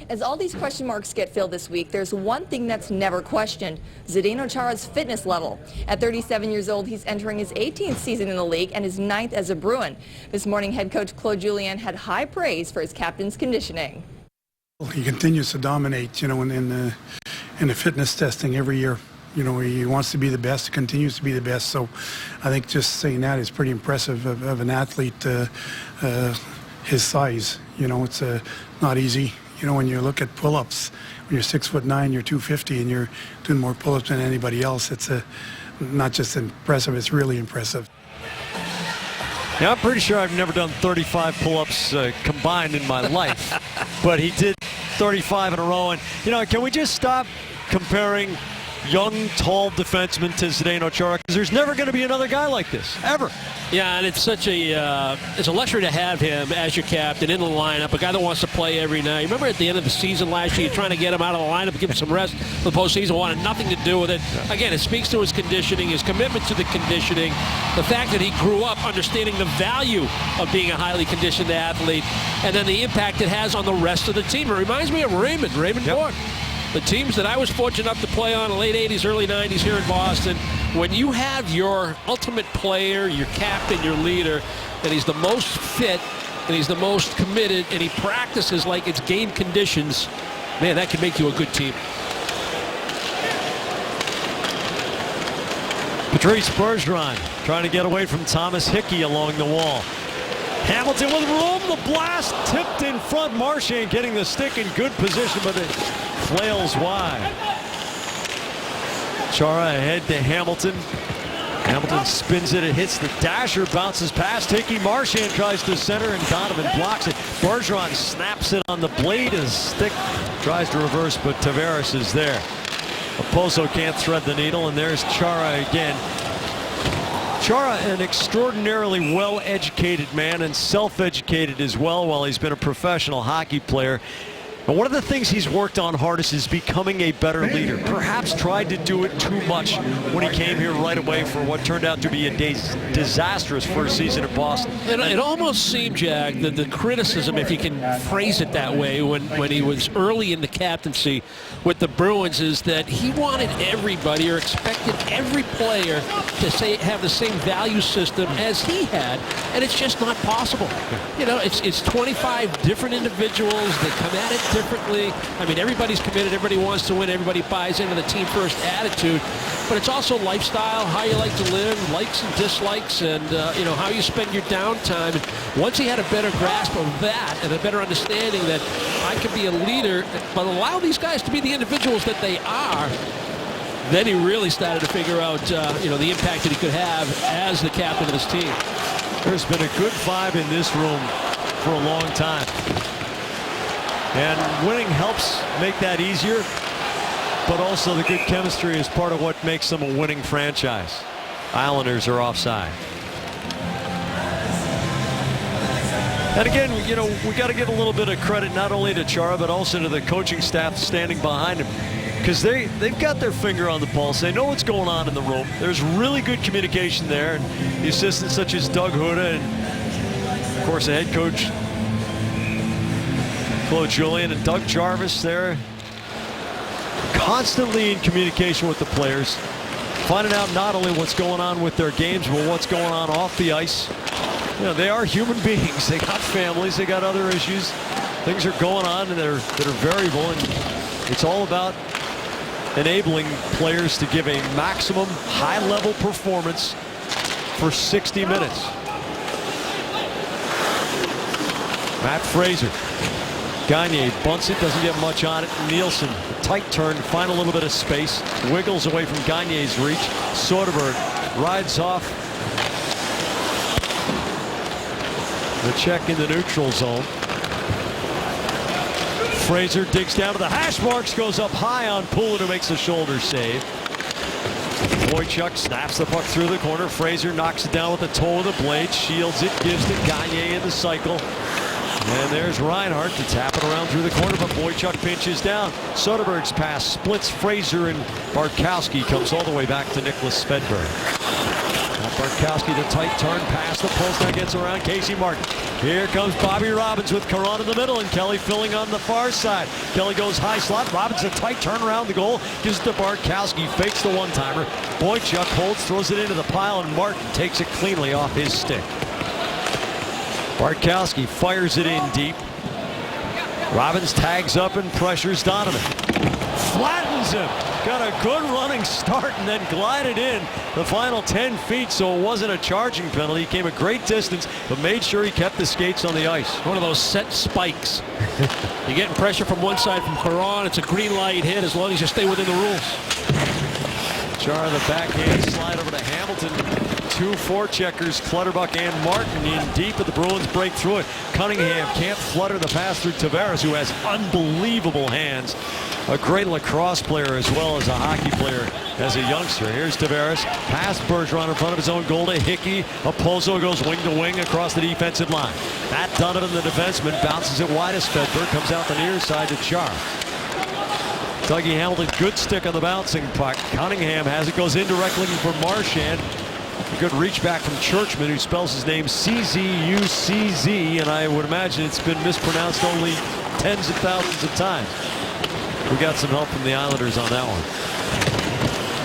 As all these question marks get filled this week, there's one thing that's never questioned: Zdeno Chara's fitness level. At 37 years old, he's entering his 18th season in the league and his 9th as a Bruin. This morning, head coach Claude Julien had high praise for his captain's conditioning. He continues to dominate, in the fitness testing every year. He wants to be the best, continues to be the best. So I think just saying that is pretty impressive of an athlete his size. It's not easy. When you look at pull-ups, when you're 6'9", you're 250, and you're doing more pull-ups than anybody else, it's not just impressive, it's really impressive. Yeah, I'm pretty sure I've never done 35 pull-ups combined in my life, but he did 35 in a row. And, can we just stop comparing young, tall defenseman to Zdeno Chara? Because there's never going to be another guy like this, ever. Yeah, and it's such it's a luxury to have him as your captain in the lineup, a guy that wants to play every night. Remember at the end of the season last year, you're trying to get him out of the lineup, give him some rest for the postseason, wanted nothing to do with it. Yeah. Again, it speaks to his conditioning, his commitment to the conditioning, the fact that he grew up understanding the value of being a highly conditioned athlete, and then the impact it has on the rest of the team. It reminds me of Raymond yep. Bourque. The teams that I was fortunate enough to play on in the late 80s, early 90s here in Boston, when you have your ultimate player, your captain, your leader, and he's the most fit, and he's the most committed, and he practices like it's game conditions, man, that can make you a good team. Patrice Bergeron trying to get away from Thomas Hickey along the wall. Hamilton with room, the blast tipped in front. Marchand getting the stick in good position, but it flails wide. Chara ahead to Hamilton. Hamilton spins it, it hits the dasher, bounces past Hickey. Marchand tries to center and Donovan blocks it. Bergeron snaps it on the blade. His stick tries to reverse, but Tavares is there. Okposo can't thread the needle, and there's Chara again. Chara, an extraordinarily well-educated man and self-educated as well while he's been a professional hockey player. And one of the things he's worked on hardest is becoming a better leader. Perhaps tried to do it too much when he came here right away for what turned out to be a disastrous first season at Boston. It almost seemed, Jack, that the criticism, if you can phrase it that way, when he was early in the captaincy with the Bruins, is that he wanted everybody or expected every player to have the same value system as he had, and it's just not possible. You know, it's 25 different individuals that come at it differently. I mean, everybody's committed, everybody wants to win, everybody buys into the team first attitude, but it's also lifestyle, how you like to live, likes and dislikes, and you know, how you spend your downtime. And once he had a better grasp of that and a better understanding that I can be a leader but allow these guys to be the individuals that they are, then he really started to figure out you know, the impact that he could have as the captain of this team. There's been a good vibe in this room for a long time. And winning helps make that easier, but also the good chemistry is part of what makes them a winning franchise. Islanders are offside. And again, you know, we got to give a little bit of credit not only to Chara, but also to the coaching staff standing behind him, because they've got their finger on the pulse. They know what's going on in the room. There's really good communication there, and the assistants such as Doug Huda and, of course, the head coach Claude Julien and Doug Jarvis there, constantly in communication with the players, finding out not only what's going on with their games, but what's going on off the ice. You know, they are human beings. They got families. They got other issues. Things are going on and that are variable, and it's all about enabling players to give a maximum high-level performance for 60 minutes. Matt Fraser. Gagne bunts it, doesn't get much on it. Nielsen, tight turn, find a little bit of space, wiggles away from Gagne's reach. Soderberg rides off the check in the neutral zone. Fraser digs down to the hash marks, goes up high on Poulin, who makes a shoulder save. Boychuk snaps the puck through the corner. Fraser knocks it down with the toe of the blade, shields it, gives to Gagne in the cycle. And there's Reinhart to tap it around through the corner, but Boychuk pinches down. Soderberg's pass splits Fraser, and Bartkowski comes all the way back to Nicholas Svedberg. Bartkowski, the tight turn pass, the pulse now gets around Casey Martin. Here comes Bobby Robbins with Caron in the middle, and Kelly filling on the far side. Kelly goes high slot. Robbins a tight turn around the goal, gives it to Bartkowski, fakes the one-timer. Boychuk holds, throws it into the pile, and Martin takes it cleanly off his stick. Bartkowski fires it in deep. Robbins tags up and pressures Donovan. Flattens him. Got a good running start and then glided in the final 10 feet, so it wasn't a charging penalty. He came a great distance, but made sure he kept the skates on the ice. One of those set spikes. You're getting pressure from one side from Caron. It's a green light hit as long as you stay within the rules. Chara, the backhand slide over to Hamilton. Two forecheckers, Clutterbuck and Martin in deep, but the Bruins break through it. Cunningham can't flutter the pass through Tavares, who has unbelievable hands. A great lacrosse player as well as a hockey player as a youngster. Here's Tavares, past Bergeron in front of his own goal to Hickey. Okposo goes wing to wing across the defensive line. Matt Donovan, the defenseman, bounces it wide as Svedberg comes out the near side to Chara. Dougie Hamilton, good stick on the bouncing puck. Cunningham has it, goes in directly for Marchand. A good reach back from Churchman, who spells his name C-Z-U-C-Z, and I would imagine it's been mispronounced only tens of thousands of times. We got some help from the Islanders on that one.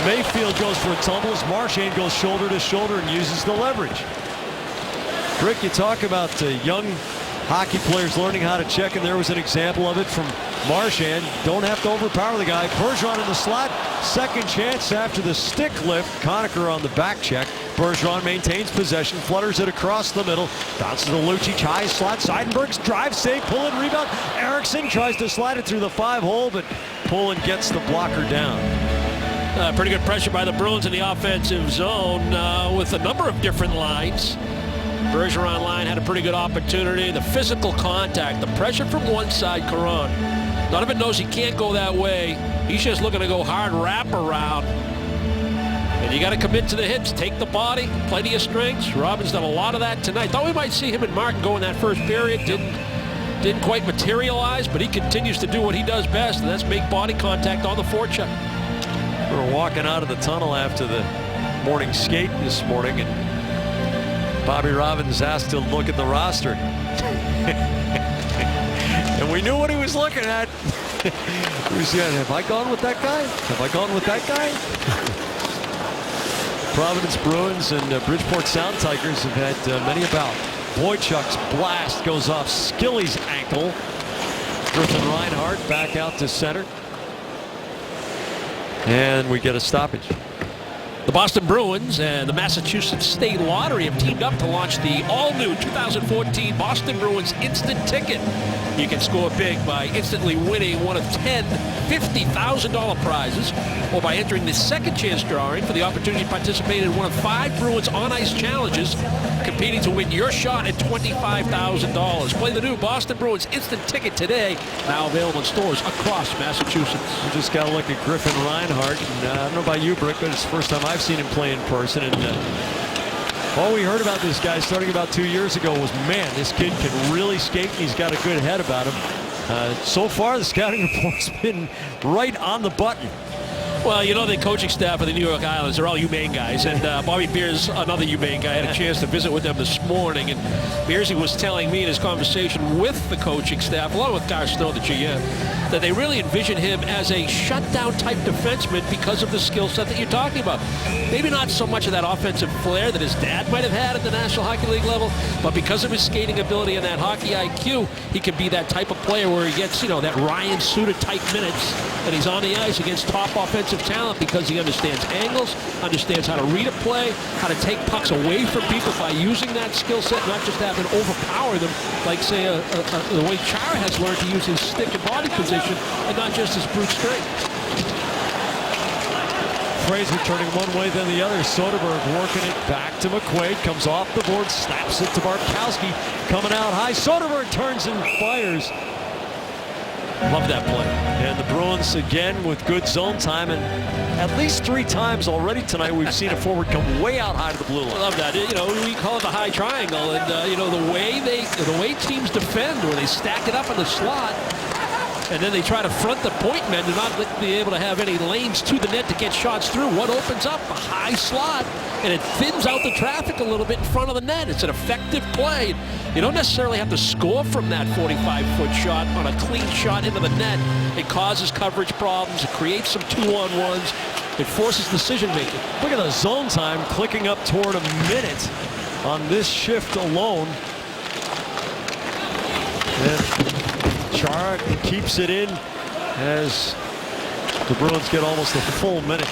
Mayfield goes for a tumble. Marchand goes shoulder to shoulder and uses the leverage. Rick, you talk about young hockey players learning how to check, and there was an example of it from Marchand. Don't have to overpower the guy. Bergeron in the slot. Second chance after the stick lift. Conacher on the back check. Bergeron maintains possession, flutters it across the middle, bounces to Lucic, high slot. Seidenberg's drive, save, pull in, rebound. Eriksson tries to slide it through the 5-hole, but Poland gets the blocker down. Pretty good pressure by the Bruins in the offensive zone with a number of different lines. Bergeron line had a pretty good opportunity. The physical contact, the pressure from one side, Caron. Donovan knows he can't go that way. He's just looking to go hard wrap around. And you got to commit to the hits. Take the body, play to your strengths. Robin's done a lot of that tonight. Thought we might see him and Martin go in that first period. Didn't quite materialize, but he continues to do what he does best, and that's make body contact on the forecheck. We were walking out of the tunnel after the morning skate this morning, and Bobby Robbins asked to look at the roster. And we knew what he was looking at. He said, have I gone with that guy? Have I gone with that guy? Providence Bruins and Bridgeport Sound Tigers have had many a bout. Boychuk's blast goes off Skilly's ankle. Griffin Reinhart back out to center. And we get a stoppage. The Boston Bruins and the Massachusetts State Lottery have teamed up to launch the all-new 2014 Boston Bruins Instant Ticket. You can score big by instantly winning one of 10 $50,000 prizes, or by entering the second chance drawing for the opportunity to participate in one of 5 Bruins on-ice challenges, competing to win your shot at $25,000. Play the new Boston Bruins Instant Ticket today, now available in stores across Massachusetts. We just got to look at Griffin Reinhart. And, I don't know about you, Brick, but it's the first time I've seen him play in person. And all we heard about this guy starting about 2 years ago was, man, this kid can really skate, and he's got a good head about him. So far, the scouting report's been right on the button. Well, you know, the coaching staff of the New York Islanders, they're all UMaine guys, and Bobby Beers, another UMaine guy, had a chance to visit with them this morning, and Beersy was telling me in his conversation with the coaching staff, along with Gar Snow, the GM, that they really envision him as a shutdown type defenseman because of the skill set that you're talking about. Maybe not so much of that offensive flair that his dad might have had at the National Hockey League level, but because of his skating ability and that hockey IQ, he can be that type of player where he gets, you know, that Ryan Suter type minutes, and he's on the ice against top offensive talent because he understands angles, understands how to read a play, how to take pucks away from people by using that skill set, not just having overpower them like, say, the way Chara has learned to use his stick and body position, and not just his brute strength. Fraser turning one way then the other. Soderberg working it back to McQuaid. Comes off the board, snaps it to Bartkowski. Coming out high. Soderberg turns and fires. Love that play. And the Bruins again with good zone time, and at least 3 times already tonight we've seen a forward come way out high to the blue line. I love that. You know, we call it the high triangle, and you know, the way teams defend when they stack it up in the slot, and then they try to front the point men to not be able to have any lanes to the net to get shots through. What opens up? A high slot, and it thins out the traffic a little bit in front of the net. It's an effective play. You don't necessarily have to score from that 45-foot shot on a clean shot into the net. It causes coverage problems. It creates some 2-on-1s. It forces decision-making. Look at the zone time clicking up toward a minute on this shift alone. And Chara keeps it in as the Bruins get almost a full minute.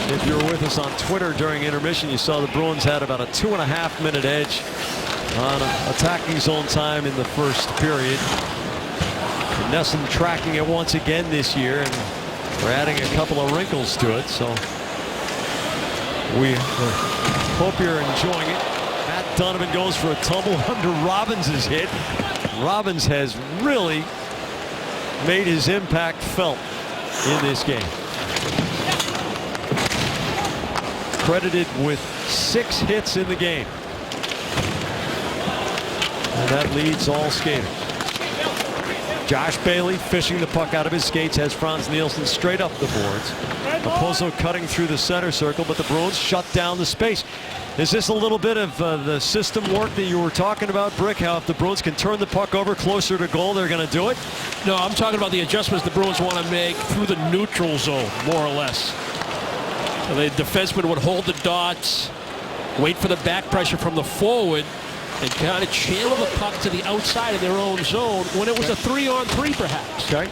If you were with us on Twitter during intermission, you saw the Bruins had about a 2.5-minute edge on attacking zone time in the first period. NESN tracking it once again this year, and we're adding a couple of wrinkles to it, so we hope you're enjoying it. Matt Donovan goes for a tumble under Robbins' hit. Robbins has really made his impact felt in this game. Credited with 6 hits in the game. And that leads all skaters. Josh Bailey fishing the puck out of his skates has Frans Nielsen straight up the boards. Okposo cutting through the center circle, but the Bruins shut down the space. Is this a little bit of the system work that you were talking about, Brick? How if the Bruins can turn the puck over closer to goal, they're going to do it? No, I'm talking about the adjustments the Bruins want to make through the neutral zone, more or less. So the defenseman would hold the dots, wait for the back pressure from the forward, and kind of channel the puck to the outside of their own zone when it was a 3-on-3 perhaps. Okay.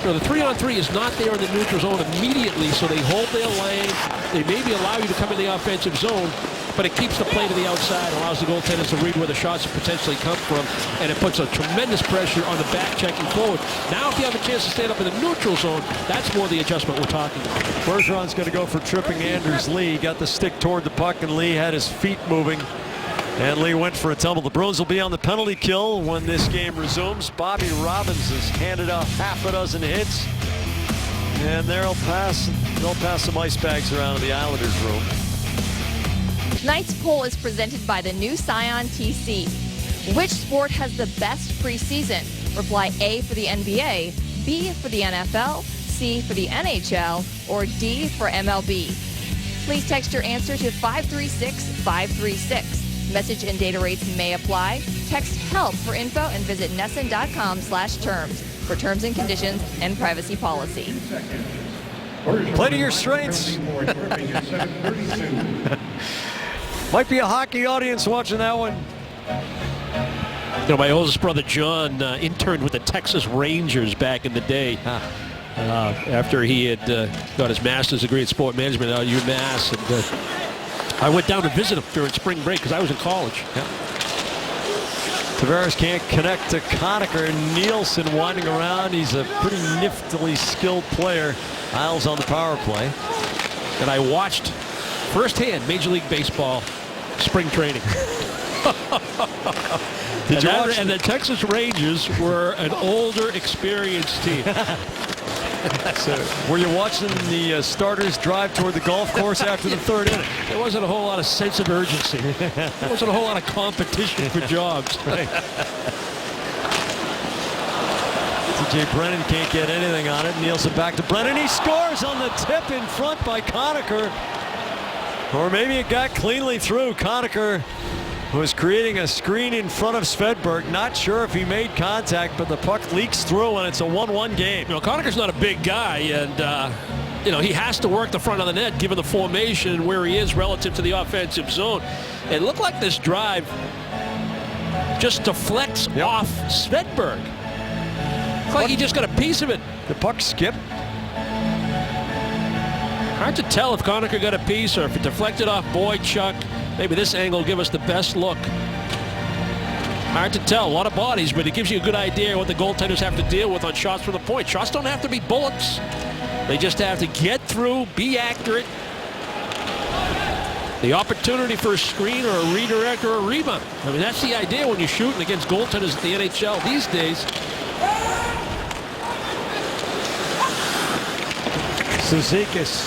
You know, the 3-on-3 is not there in the neutral zone immediately, so they hold their lane. They maybe allow you to come in the offensive zone, but it keeps the play to the outside, allows the goaltenders to read where the shots potentially come from, and it puts a tremendous pressure on the back checking forward. Now if you have a chance to stand up in the neutral zone, that's more the adjustment we're talking about. Bergeron's going to go for tripping Anders Lee. Got the stick toward the puck, and Lee had his feet moving. And Lee went for a tumble. The Bruins will be on the penalty kill when this game resumes. Bobby Robbins has handed out half a dozen hits. And they'll pass some ice bags around in the Islanders room. Tonight's poll is presented by the new Scion TC. Which sport has the best preseason? Reply A for the NBA, B for the NFL, C for the NHL, or D for MLB. Please text your answer to 536-536. Message and data rates may apply. Text HELP for info and visit NESN.com/terms for terms and conditions and privacy policy. Play to your strengths. Might be a hockey audience watching that one. You know, my oldest brother John interned with the Texas Rangers back in the day. After he had got his master's degree in sport management at UMass. And, I went down to visit him during spring break because I was in college. Yeah. Tavares can't connect to Conacher. Nielsen winding around. He's a pretty niftily skilled player. Isles on the power play. And I watched firsthand Major League Baseball spring training. And the Texas Rangers were an older, experienced team. So, were you watching the starters drive toward the golf course after the third inning? There wasn't a whole lot of sense of urgency. There wasn't a whole lot of competition for jobs. Right. TJ Brennan can't get anything on it. Nielsen back to Brennan. He scores on the tip in front by Conacher. Or maybe it got cleanly through. Conacher was creating a screen in front of Svedberg. Not sure if he made contact, but the puck leaks through, and it's a 1-1 game. You know, Conacher's not a big guy, and you know, he has to work the front of the net given the formation and where he is relative to the offensive zone. It looked like this drive just deflects off Svedberg. It's like he just got a piece of it. The puck skipped. Hard to tell if Conacher got a piece or if it deflected off Boychuk. Maybe this angle will give us the best look. Hard to tell. A lot of bodies, but it gives you a good idea what the goaltenders have to deal with on shots from the point. Shots don't have to be bullets. They just have to get through, be accurate. The opportunity for a screen or a redirect or a rebound. I mean, that's the idea when you're shooting against goaltenders at the NHL these days. Cizikas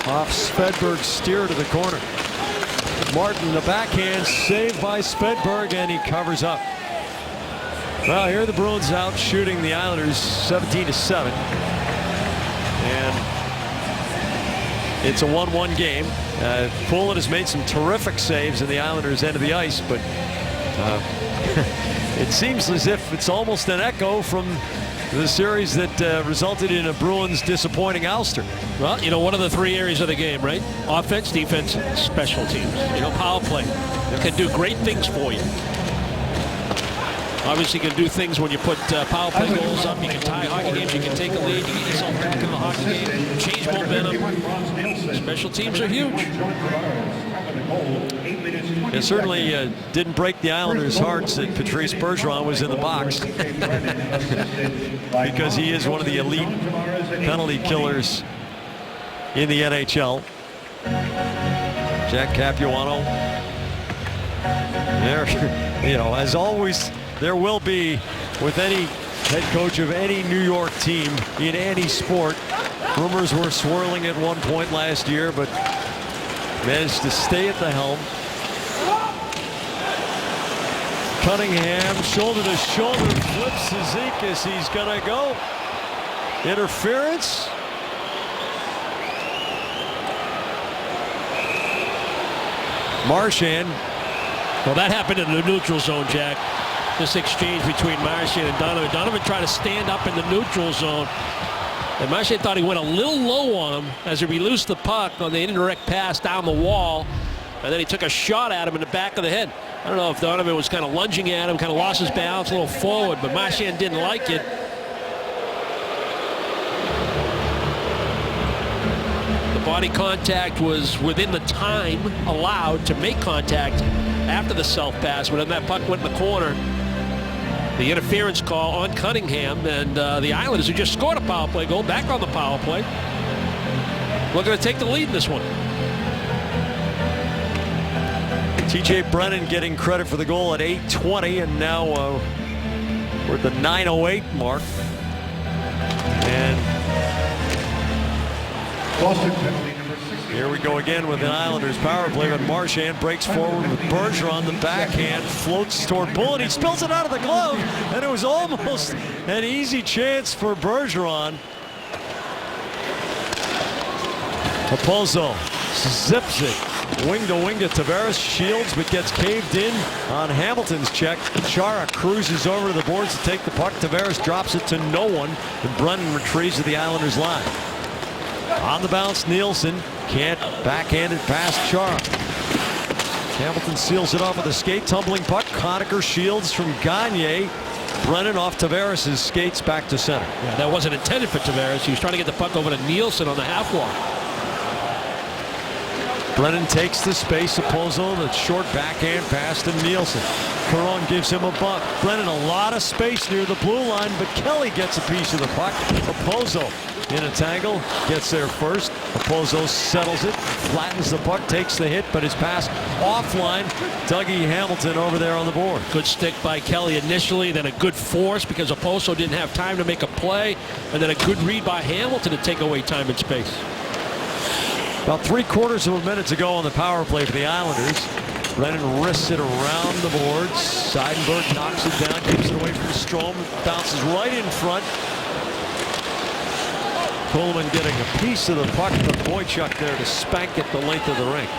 off Svedberg's steer to the corner. Martin, the backhand, saved by Svedberg, and he covers up. Well, here are the Bruins out shooting the Islanders 17-7. And it's a 1-1 game. Poulin has made some terrific saves in the Islanders' end of the ice, but it seems as if it's almost an echo from the series that resulted in a Bruins disappointing ouster. Well, you know, one of the three areas of the game, right? Offense, defense, special teams. You know, power play can do great things for you. Obviously, you can do things when you put power play goals up. You can tie hockey games. You can take a lead. You can get yourself back in the hockey game. Change momentum. Special teams are huge. It certainly didn't break the Islanders' hearts that Patrice Bergeron was in the box because he is one of the elite penalty killers in the NHL. Jack Capuano. There, you know, as always, there will be with any head coach of any New York team in any sport. Rumors were swirling at one point last year, but managed to stay at the helm. Cunningham, shoulder to shoulder, flips Cizikas. He's going to go. Interference. Marchand. Well, that happened in the neutral zone, Jack. This exchange between Marchand and Donovan. Donovan tried to stand up in the neutral zone. And Marchand thought he went a little low on him as he released the puck on the indirect pass down the wall. And then he took a shot at him in the back of the head. I don't know if Donovan was kind of lunging at him, kind of lost his balance a little forward, but Marchand didn't like it. The body contact was within the time allowed to make contact after the self-pass, but then that puck went in the corner. The interference call on Cunningham, and the Islanders, who just scored a power play goal, back on the power play, looking to take the lead in this one. T.J. Brennan getting credit for the goal at 8:20, and now we're at the 9:08 mark. And here we go again with an Islanders power play, but Marchand breaks forward with Bergeron. The backhand floats toward Bullen. He spills it out of the glove, and it was almost an easy chance for Bergeron. Opozo zips it. Wing to wing to Tavares, shields but gets caved in on Hamilton's check. Chara cruises over to the boards to take the puck. Tavares drops it to no one, and Brennan retrieves to the Islanders line. On the bounce, Nielsen can't backhand it past Chara. Hamilton seals it off with a skate, tumbling puck. Conacher shields from Gagne. Brennan off Tavares' skates back to center. Yeah, that wasn't intended for Tavares. He was trying to get the puck over to Nielsen on the half wall. Brennan takes the space. Opozo, the short backhand pass to Nielsen. Caron gives him a bump. Brennan a lot of space near the blue line, but Kelly gets a piece of the puck. Opozo in a tangle, gets there first. Opozo settles it, flattens the puck, takes the hit, but his pass offline. Dougie Hamilton over there on the board. Good stick by Kelly initially, then a good force because Opozo didn't have time to make a play, and then a good read by Hamilton to take away time and space. About 3/4 of a minute to go on the power play for the Islanders. Brennan wrists it around the boards. Seidenberg knocks it down, keeps it away from Strome, bounces right in front. Coleman getting a piece of the puck, but Boychuk there to spank it the length of the rink.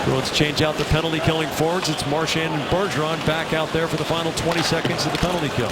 Bruins change out the penalty killing forwards. It's Marchand and Bergeron back out there for the final 20 seconds of the penalty kill.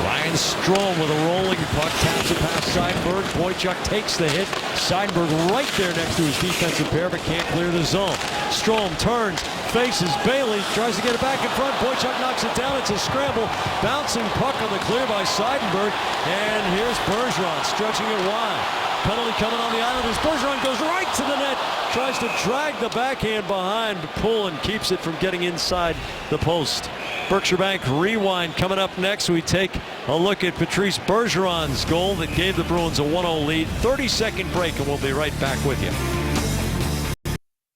Ryan Strome with a rolling puck, taps it past Seidenberg. Boychuk takes the hit. Seidenberg right there next to his defensive pair, but can't clear the zone. Strome turns, faces Bailey, tries to get it back in front. Boychuk knocks it down. It's a scramble. Bouncing puck on the clear by Seidenberg. And here's Bergeron stretching it wide. Penalty coming on the Islanders. Bergeron goes right to the net. Tries to drag the backhand behind, but Poulin keeps it from getting inside the post. Berkshire Bank Rewind coming up next. We take a look at Patrice Bergeron's goal that gave the Bruins a 1-0 lead. 30-second break, and we'll be right back with you.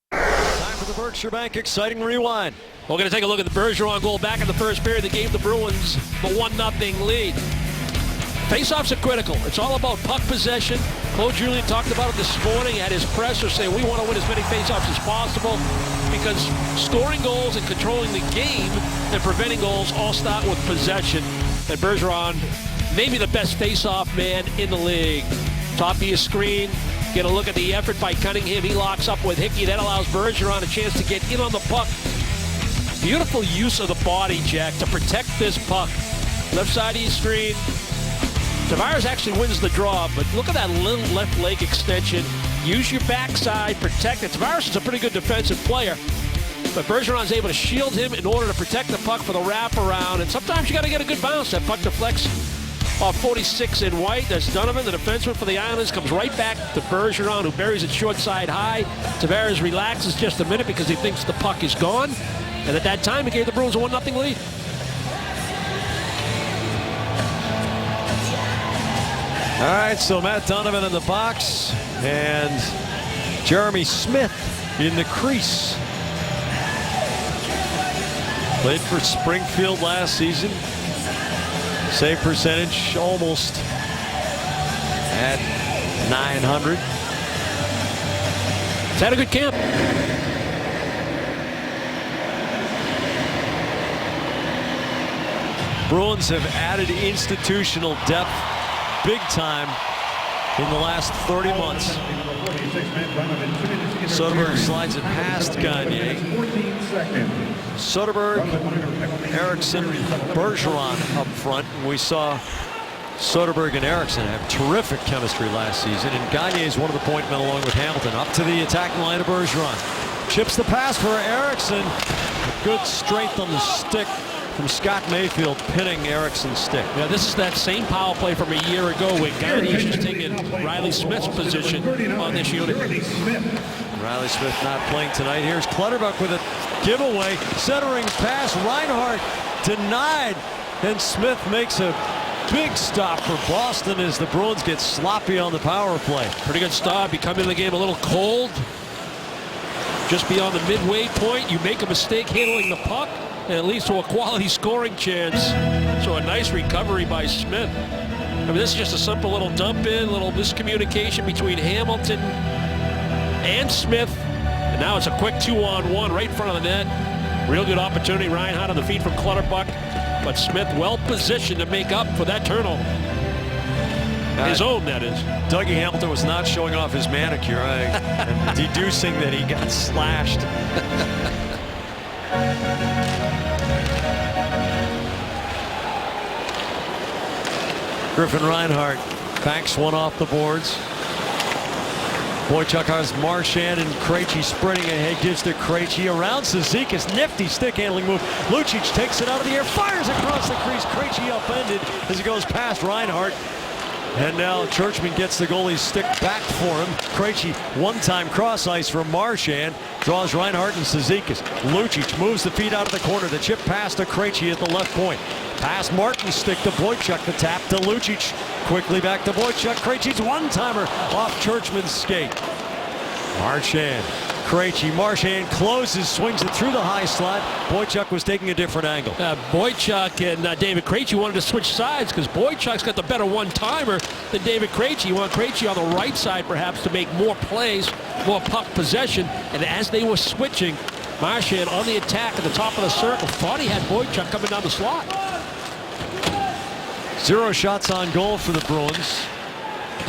Time for the Berkshire Bank Exciting Rewind. We're going to take a look at the Bergeron goal back in the first period that gave the Bruins the 1-0 lead. Faceoffs are critical. It's all about puck possession. Claude Julien talked about it this morning at his presser, saying we want to win as many faceoffs as possible because scoring goals and controlling the game and preventing goals all start with possession. And Bergeron, maybe the best faceoff man in the league. Top of your screen, get a look at the effort by Cunningham. He locks up with Hickey. That allows Bergeron a chance to get in on the puck. Beautiful use of the body, Jack, to protect this puck. Left side of your screen. Tavares actually wins the draw, but look at that little left leg extension. Use your backside, protect it. Tavares is a pretty good defensive player, but Bergeron's able to shield him in order to protect the puck for the wraparound, and sometimes you got to get a good bounce. That puck deflects off 46 in white. That's Donovan, the defenseman for the Islanders, comes right back to Bergeron, who buries it short side high. Tavares relaxes just a minute because he thinks the puck is gone, and at that time, he gave the Bruins a 1-0 lead. All right, so Matt Donovan in the box and Jeremy Smith in the crease. Played for Springfield last season. Save percentage almost at .900. He's had a good camp. Bruins have added institutional depth big time in the last 30 months. Soderberg slides it past Gagne. Soderberg, Eriksson, Bergeron up front. We saw Soderberg and Eriksson have terrific chemistry last season, and Gagne is one of the point men along with Hamilton. Up to the attacking line of Bergeron. Chips the pass for Eriksson. Good strength on the stick from Scott Mayfield, pinning Eriksson's stick. Yeah, this is that same power play from a year ago when Gagne is taking Riley Smith's position on this unit. Riley Smith not playing tonight. Here's Clutterbuck with a giveaway. Centering pass. Reinhart denied. And Smith makes a big stop for Boston as the Bruins get sloppy on the power play. Pretty good stop. You come into the game a little cold. Just beyond the midway point, you make a mistake handling the puck, and it leads to a quality scoring chance. So a nice recovery by Smith. I mean, this is just a simple little dump in, little miscommunication between Hamilton and Smith. And now it's a quick 2-on-1 right in front of the net. Real good opportunity. Reinhart on the feet from Clutterbuck. But Smith well positioned to make up for that turnover. His own, that is. Dougie Hamilton was not showing off his manicure. I'm deducing that he got slashed. Griffin Reinhart banks one off the boards. Boychuk has Marchand and Krejci sprinting ahead, gives to Krejci around Cizikas. Nifty stick handling move. Lucic takes it out of the air, fires across the crease. Krejci upended as he goes past Reinhart. And now Churchman gets the goalie's stick back for him. Krejci one-time cross ice from Marchand. Draws Reinhart and Cizikas. Lucic moves the feet out of the corner. The chip pass to Krejci at the left point. Pass Martin's stick to Boychuk. The tap to Lucic. Quickly back to Boychuk. Krejci's one-timer off Churchman's skate. Marchand. Krejci. Marchand closes, swings it through the high slot. Boychuk was taking a different angle. Boychuk and David Krejci wanted to switch sides because Boychuk's got the better one-timer than David Krejci. You want Krejci on the right side perhaps to make more plays, more puck possession. And as they were switching, Marchand on the attack at the top of the circle thought he had Boychuk coming down the slot. 0 shots on goal for the Bruins.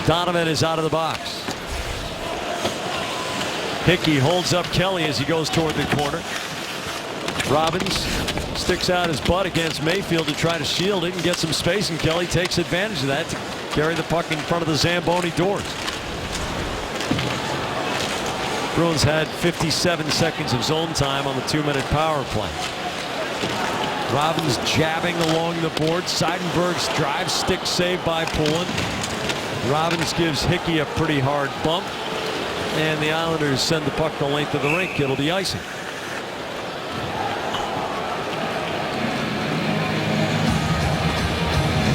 Donovan is out of the box. Hickey holds up Kelly as he goes toward the corner. Robbins sticks out his butt against Mayfield to try to shield it and get some space, and Kelly takes advantage of that to carry the puck in front of the Zamboni doors. Bruins had 57 seconds of zone time on the 2-minute power play. Robbins jabbing along the board. Seidenberg's drive stick saved by Poulin. Robbins gives Hickey a pretty hard bump. And the Islanders send the puck the length of the rink. It'll be icing.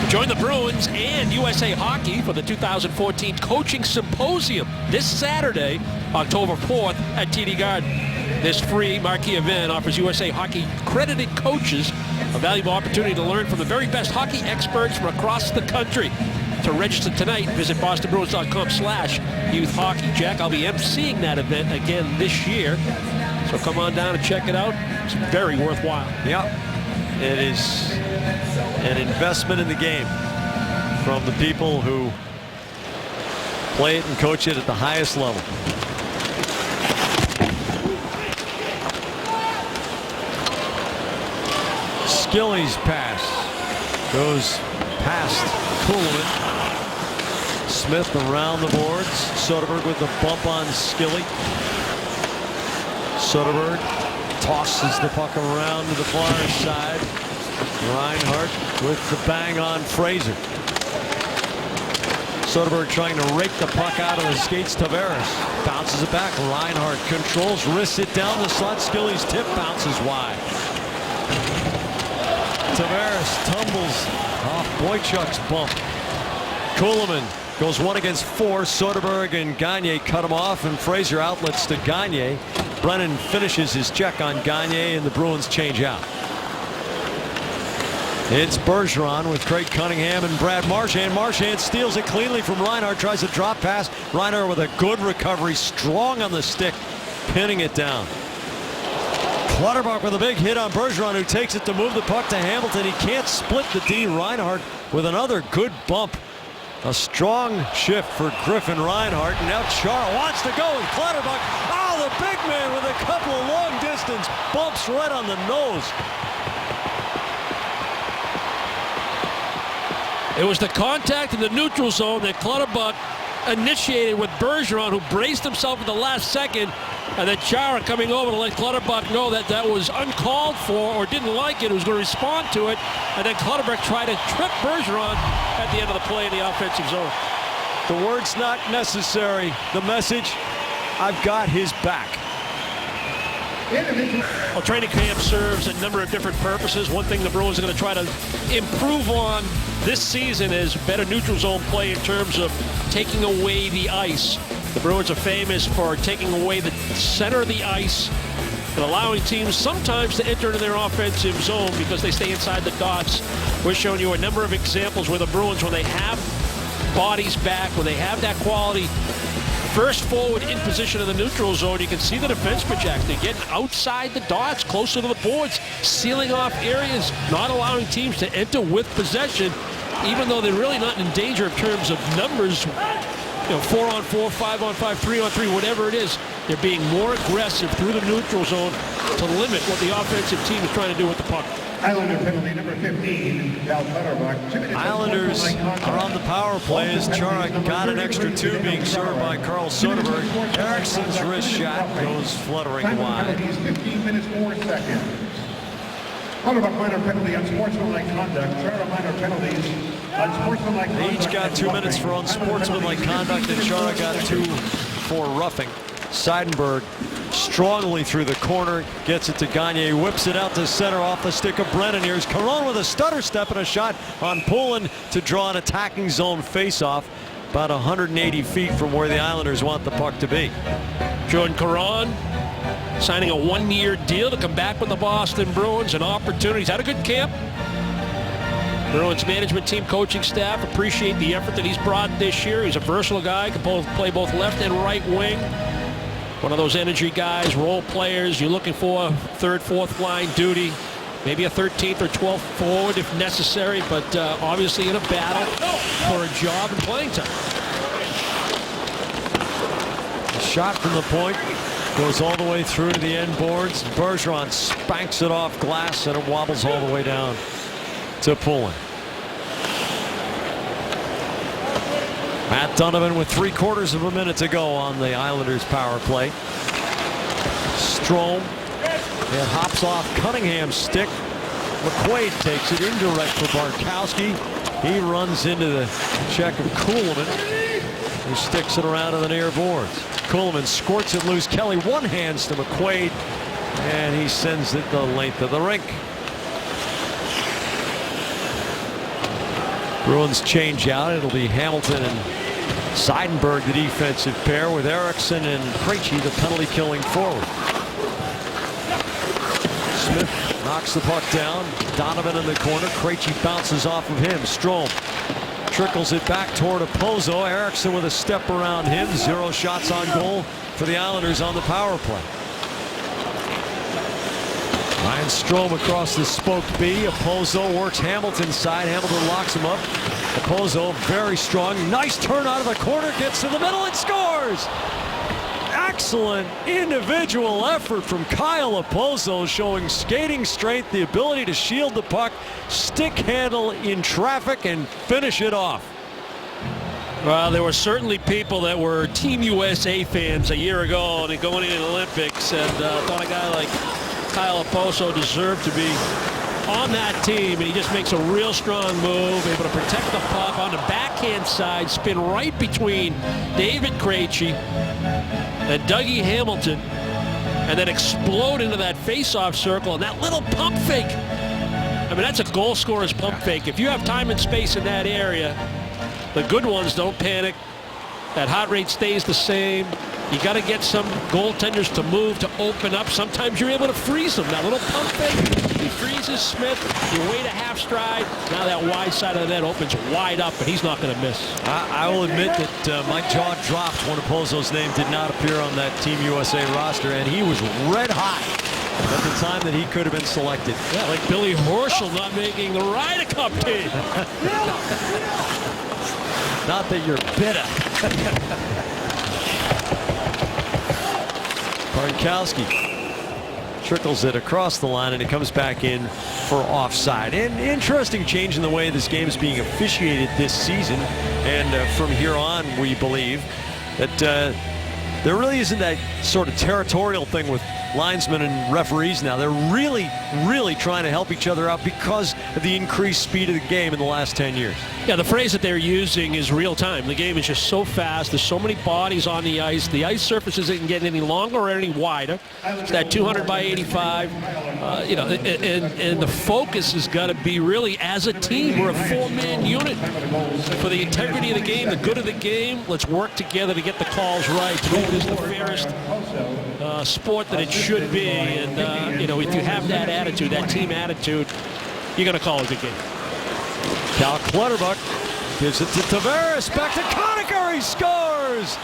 Join the Bruins and USA Hockey for the 2014 Coaching Symposium this Saturday, October 4th at TD Garden. This free marquee event offers USA Hockey accredited coaches a valuable opportunity to learn from the very best hockey experts from across the country. To register tonight, visit bostonbruins.com/youth hockey. Jack, I'll be emceeing that event again this year. So come on down and check it out. It's very worthwhile. Yep. It is an investment in the game from the people who play it and coach it at the highest level. Skilly's pass goes past Kuhlman. Smith around the boards. Soderberg with the bump on Skilly. Soderberg tosses the puck around to the far side. Reinhart with the bang on Fraser. Soderberg trying to rake the puck out of the skates. Tavares bounces it back. Reinhart controls, wrists it down the slot. Skilly's tip bounces wide. Tavares tumbles off Boychuk's bump. Kuhlman goes 1 against 4. Soderberg and Gagne cut him off, and Fraser outlets to Gagne. Brennan finishes his check on Gagne, and the Bruins change out. It's Bergeron with Craig Cunningham and Brad Marchand. Marchand steals it cleanly from Reinhart, tries to drop pass. Reinhart with a good recovery, strong on the stick, pinning it down. Clutterbuck with a big hit on Bergeron, who takes it to move the puck to Hamilton. He can't split the D. Reinhart with another good bump. A strong shift for Griffin Reinhart. And now Chara wants to go with Clutterbuck. Oh, the big man with a couple of long distance bumps right on the nose. It was the contact in the neutral zone that Clutterbuck initiated with Bergeron, who braced himself at the last second, and then Chara coming over to let Clutterbuck know that that was uncalled for or didn't like it, was going to respond to it, and then Clutterbuck tried to trip Bergeron at the end of the play in the offensive zone. The word's not necessary. The message, I've got his back. Well, training camp serves a number of different purposes. One thing the Bruins are going to try to improve on this season is better neutral zone play in terms of taking away the ice. The Bruins are famous for taking away the center of the ice and allowing teams sometimes to enter into their offensive zone because they stay inside the dots. We're showing you a number of examples where the Bruins, when they have bodies back, when they have that quality first forward in position in the neutral zone, you can see the defensemen, Jack. They're getting outside the dots, closer to the boards, sealing off areas, not allowing teams to enter with possession, even though they're really not in danger in terms of numbers. 4-on-4, 5-on-5, 3-on-3, whatever it is. They're being more aggressive through the neutral zone to limit what the offensive team is trying to do with the puck. Islander penalty number 15, Val Clutterbuck. Islanders are on the power play as Chara got an extra 2 being served by Carl Soderberg. Ericsson's wrist shot goes fluttering wide. 15 minutes 4 seconds. Clutterbuck minor penalty on sportsmanlike conduct. Chara minor penalties on sportsmanlike conduct. They each got 2 minutes for unsportsmanlike conduct, and Chara got 2 for roughing. Seidenberg strongly through the corner, gets it to Gagne, whips it out to center off the stick of Brennan. Here's Caron with a stutter step and a shot on Poulin to draw an attacking zone face-off about 180 feet from where the Islanders want the puck to be. Jordan Caron signing a 1-year deal to come back with the Boston Bruins. An opportunity. He's had a good camp. Bruins management team, coaching staff appreciate the effort that he's brought this year. He's a versatile guy, can play both left and right wing. One of those energy guys, role players. You're looking for third, fourth line duty, maybe a 13th or 12th forward if necessary, but obviously in a battle for a job and playing time. Shot from the point goes all the way through to the end boards. Bergeron spanks it off glass, and it wobbles all the way down to Poulin. Matt Donovan with 3/4 of a minute to go on the Islanders power play. Strome, it hops off Cunningham's stick. McQuaid takes it indirect for Bartkowski. He runs into the check of Kuhlman, who sticks it around to the near boards. Kuhlman squirts it loose. Kelly one-hands to McQuaid, and he sends it the length of the rink. Bruins change out. It'll be Hamilton and Seidenberg, the defensive pair, with Eriksson and Krejci, the penalty-killing forward. Smith knocks the puck down. Donovan in the corner. Krejci bounces off of him. Strome trickles it back toward Opozo. Eriksson with a step around him. 0 shots on goal for the Islanders on the power play. Ryan Strome across the spoked B. Opozo works Hamilton's side. Hamilton locks him up. Opozo very strong. Nice turn out of the corner. Gets to the middle and scores. Excellent individual effort from Kyle Opozo, showing skating strength, the ability to shield the puck, stick handle in traffic, and finish it off. Well, there were certainly people that were Team USA fans a year ago and going into the Olympics and thought a guy like Kyle Opozo deserved to be on that team, and he just makes a real strong move, able to protect the puck on the backhand side, spin right between David Krejci and Dougie Hamilton, and then explode into that face-off circle, and that little pump fake. I mean, that's a goal scorer's pump fake. If you have time and space in that area, the good ones don't panic. That heart rate stays the same. You got to get some goaltenders to move, to open up. Sometimes you're able to freeze them. That little pump fake, he freezes Smith. You wait a half stride. Now that wide side of the net opens wide up, and he's not going to miss. I will admit that my jaw dropped when Opozo's name did not appear on that Team USA roster, and he was red hot at the time that he could have been selected. Yeah, like Billy Horschel not making the Ryder Cup team. Not that you're bitter. Gronkowski trickles it across the line, and it comes back in for offside. An interesting change in the way this game is being officiated this season, and from here on we believe that there really isn't that sort of territorial thing with linesmen and referees now. They're really trying to help each other out because of the increased speed of the game in the last 10 years. Yeah, the phrase that they're using is real time. The game is just so fast. There's so many bodies on the ice. The ice surface isn't getting any longer or any wider. It's that 200 by 85. You know, and the focus has got to be really as a team. We're a four-man unit. For the integrity of the game, the good of the game, let's work together to get the calls right. To make this the fairest sport that it should be. And, you know, if you have that attitude, that team attitude, you're going to call it a good game. Cal Clutterbuck gives it to Tavares. Back to Conacher. He scores.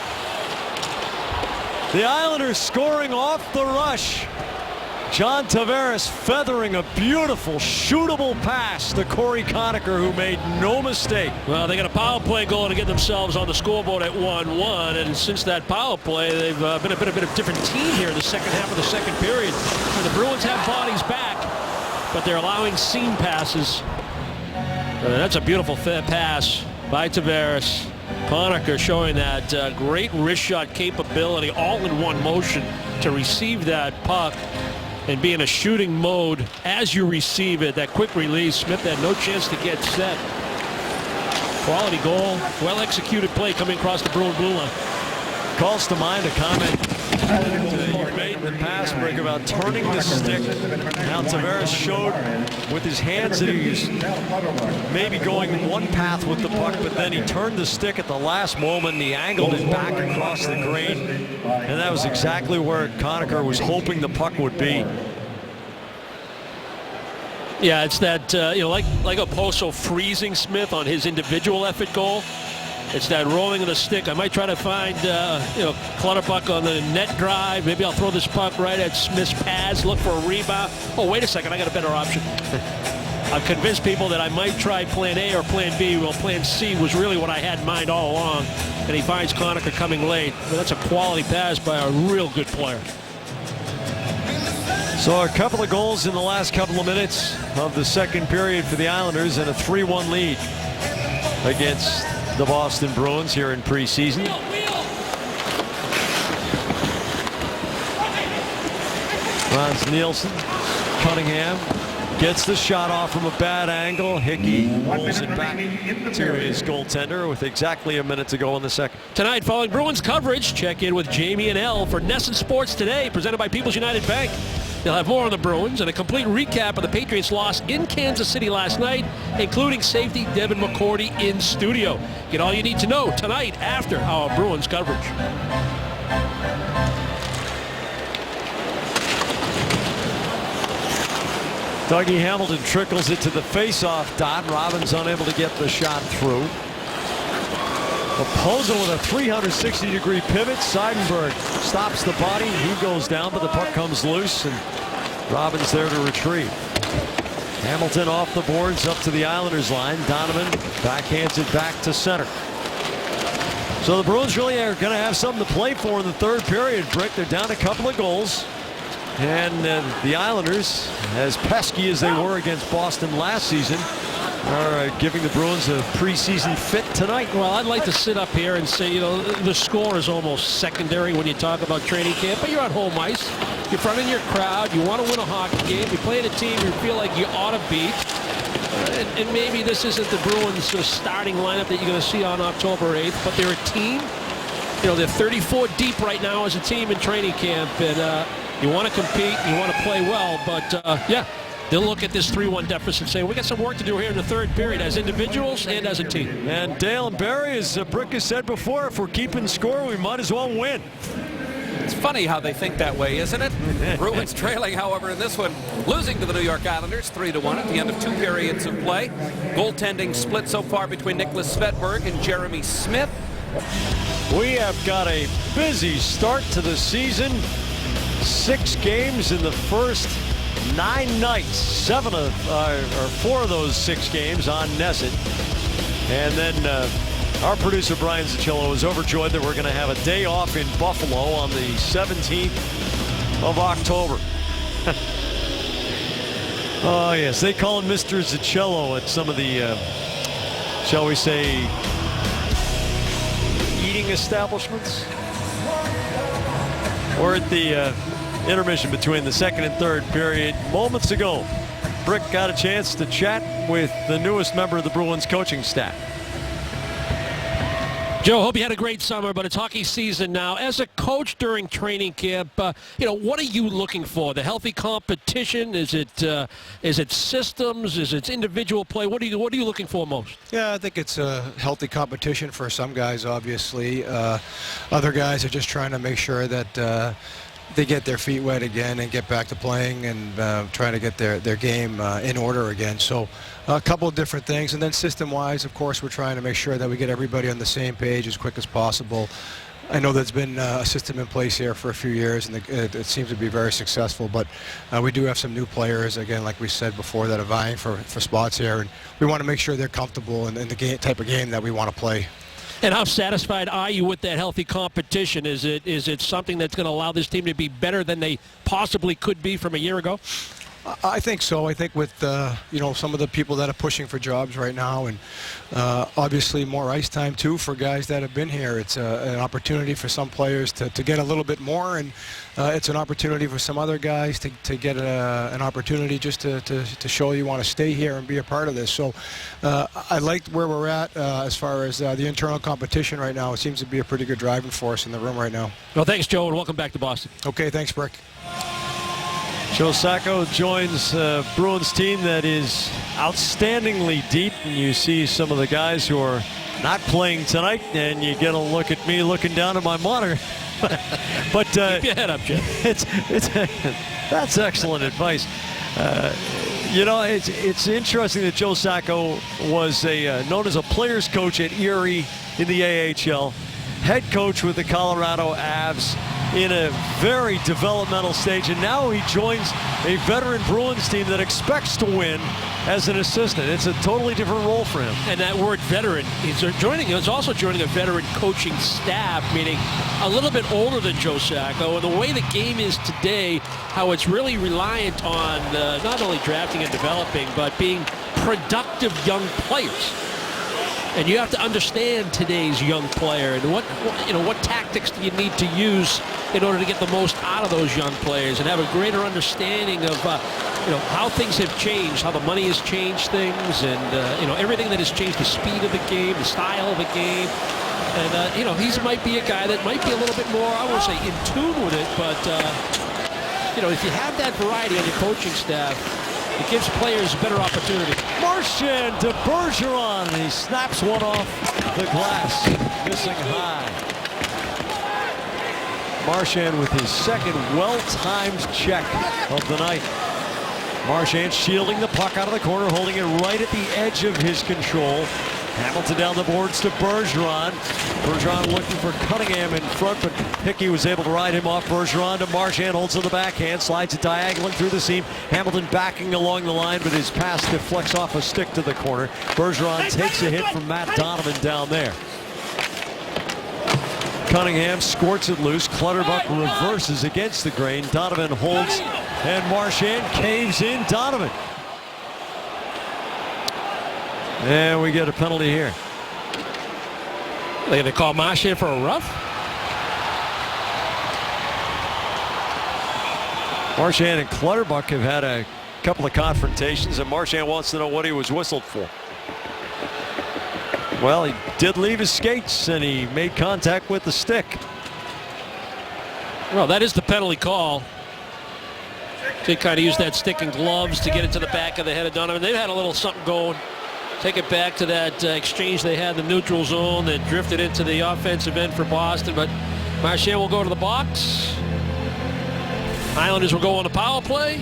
The Islanders scoring off the rush. John Tavares feathering a beautiful shootable pass to Corey Conacher, who made no mistake. Well, they got a power play goal to get themselves on the scoreboard at 1-1, and since that power play, they've been a bit of a different team here in the second half of the second period. And the Bruins have bodies back, but they're allowing seam passes. That's a beautiful pass by Tavares. Conacher showing that great wrist shot capability, all in one motion to receive that puck and be in a shooting mode as you receive it. That quick release, Smith had no chance to get set. Quality goal, well executed play coming across the Bruin blue line. Calls to mind a comment you made in the past break about turning the stick. Now Tavares showed with his hands that he was maybe going one path with the puck, but then he turned the stick at the last moment and he angled it back across the grain. And that was exactly where Conacher was hoping the puck would be. Yeah, it's that, you know, like Oposo freezing Smith on his individual effort goal. It's that rolling of the stick. I might try to find, you know, Clutterbuck on the net drive. Maybe I'll throw this puck right at Smith's pads, look for a rebound. Oh, wait a second, I got a better option. I've convinced people that I might try plan A or plan B. Well, plan C was really what I had in mind all along. And he finds Conacher coming late. But that's a quality pass by a real good player. So a couple of goals in the last couple of minutes of the second period for the Islanders and a 3-1 lead against the Boston Bruins here in preseason. Frans Nielsen, Cunningham gets the shot off from a bad angle. Hickey rolls it back to his goaltender with exactly a minute to go in the second. Tonight, following Bruins coverage, check in with Jamie and Elle for NESN Sports Today, presented by People's United Bank. They'll have more on the Bruins and a complete recap of the Patriots' loss in Kansas City last night, including safety Devin McCourty in studio. Get all you need to know tonight after our Bruins coverage. Dougie Hamilton trickles it to the face-off dot. Robbins unable to get the shot through. Oposo with a 360-degree pivot. Seidenberg stops the body. He goes down, but the puck comes loose, and Robbins there to retrieve. Hamilton off the boards up to the Islanders line. Donovan backhands it back to center. So the Bruins really are going to have something to play for in the third period. Brick, they're down a couple of goals. And the Islanders, as pesky as they were against Boston last season, are giving the Bruins a preseason fit tonight. Well, I'd like to sit up here and say, you know, the score is almost secondary when you talk about training camp, but you're on home ice. You're fronting your crowd. You want to win a hockey game. You're playing a team you feel like you ought to beat. And maybe this isn't the Bruins starting lineup that you're going to see on October 8th, but they're a team. You know, they're 34 deep right now as a team in training camp, and you want to compete, you want to play well, but yeah, they'll look at this 3-1 deficit and say, we got some work to do here in the third period as individuals and as a team. And Dale and Barry, as Brick has said before, if we're keeping score, we might as well win. It's funny how they think that way, isn't it? Bruins trailing, however, in this one, losing to the New York Islanders 3-1 at the end of 2 periods of play. Goaltending split so far between Nicholas Svedberg and Jeremy Smith. We have got a busy start to the season. 6 games in the first 9 nights. 4 of those 6 games on NESN. And then our producer Brian Zacchillo is overjoyed that we're going to have a day off in Buffalo on the 17th of October. Oh yes, they call him Mr. Zacchillo at some of the, shall we say, eating establishments, or at the intermission between the second and third period. Moments ago, Brick got a chance to chat with the newest member of the Bruins coaching staff. Joe, hope you had a great summer, but it's hockey season now. As a coach during training camp, what are you looking for? The healthy competition? Is it systems? Is it individual play? What are you looking for most? Yeah, I think it's a healthy competition for some guys, obviously. Other guys are just trying to make sure that they get their feet wet again and get back to playing and trying to get their game in order again. So a couple of different things. And then system-wise, of course, we're trying to make sure that we get everybody on the same page as quick as possible. I know there's been a system in place here for a few years, and it seems to be very successful. But we do have some new players, again, like we said before, that are vying for spots here. And we want to make sure they're comfortable in the type of game that we want to play. And how satisfied are you with that healthy competition? Is it something that's going to allow this team to be better than they possibly could be from a year ago? I think so. I think with some of the people that are pushing for jobs right now, and obviously more ice time too for guys that have been here. It's an opportunity for some players to get a little bit more, and it's an opportunity for some other guys to get an opportunity just to show you want to stay here and be a part of this. So I like where we're at as far as the internal competition right now. It seems to be a pretty good driving force in the room right now. Well, thanks, Joe, and welcome back to Boston. Okay, thanks, Brick. Joe Sacco joins Bruins team that is outstandingly deep, and you see some of the guys who are not playing tonight, and you get a look at me looking down at my monitor. But keep your head up, Jeff. That's excellent advice. It's interesting that Joe Sacco was known as a players coach at Erie in the AHL, head coach with the Colorado Avs in a very developmental stage, and now he joins a veteran Bruins team that expects to win as an assistant. It's a totally different role for him. And that word veteran, he's also joining a veteran coaching staff, meaning a little bit older than Joe Sacco. And the way the game is today, how it's really reliant on not only drafting and developing, but being productive young players. And you have to understand today's young player and what tactics do you need to use in order to get the most out of those young players and have a greater understanding of how things have changed, how the money has changed things, and everything that has changed, the speed of the game, the style of the game. And he might be a guy that might be a little bit more, I won't say in tune with it, but if you have that variety on your coaching staff, it gives players a better opportunity. Marchand to Bergeron, and he snaps one off the glass, missing high. Marchand with his second well-timed check of the night. Marchand shielding the puck out of the corner, holding it right at the edge of his control. Hamilton down the boards to Bergeron. Bergeron looking for Cunningham in front, but Hickey was able to ride him off. Bergeron to Marchand, holds on the backhand, slides it diagonally through the seam. Hamilton backing along the line, but his pass deflects off a stick to the corner. Bergeron takes a hit from Matt Donovan down there. Cunningham squirts it loose. Clutterbuck reverses against the grain. Donovan holds, and Marchand caves in. Donovan. And we get a penalty here. They're going to call Marchand for a rough? Marchand and Clutterbuck have had a couple of confrontations, and Marchand wants to know what he was whistled for. Well, he did leave his skates, and he made contact with the stick. Well, that is the penalty call. They kind of used that stick and gloves to get it to the back of the head of Donovan. They've had a little something going. Take it back to that exchange they had in the neutral zone that drifted into the offensive end for Boston. But Marchand will go to the box. Islanders will go on the power play.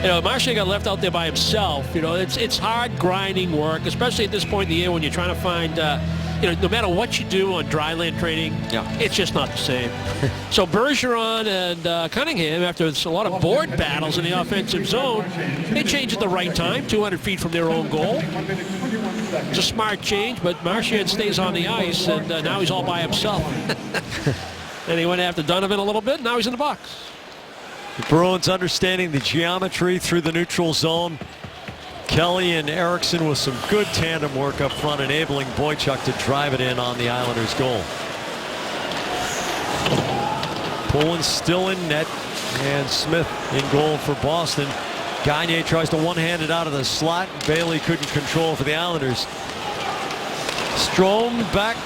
Marchand got left out there by himself. It's hard grinding work, especially at this point in the year when you're trying to find no matter what you do on dry land training, it's just not the same. So Bergeron and Cunningham, after a lot of board battles in the offensive zone, they change at the right time, 200 feet from their own goal. It's a smart change, but Marchand stays on the ice, and now he's all by himself. And he went after Donovan a little bit, now he's in the box. The Bruins understanding the geometry through the neutral zone. Kelly and Eriksson with some good tandem work up front, enabling Boychuk to drive it in on the Islanders' goal. Poulin still in net, and Smith in goal for Boston. Gagne tries to one-hand it out of the slot. Bailey couldn't control for the Islanders. Strome back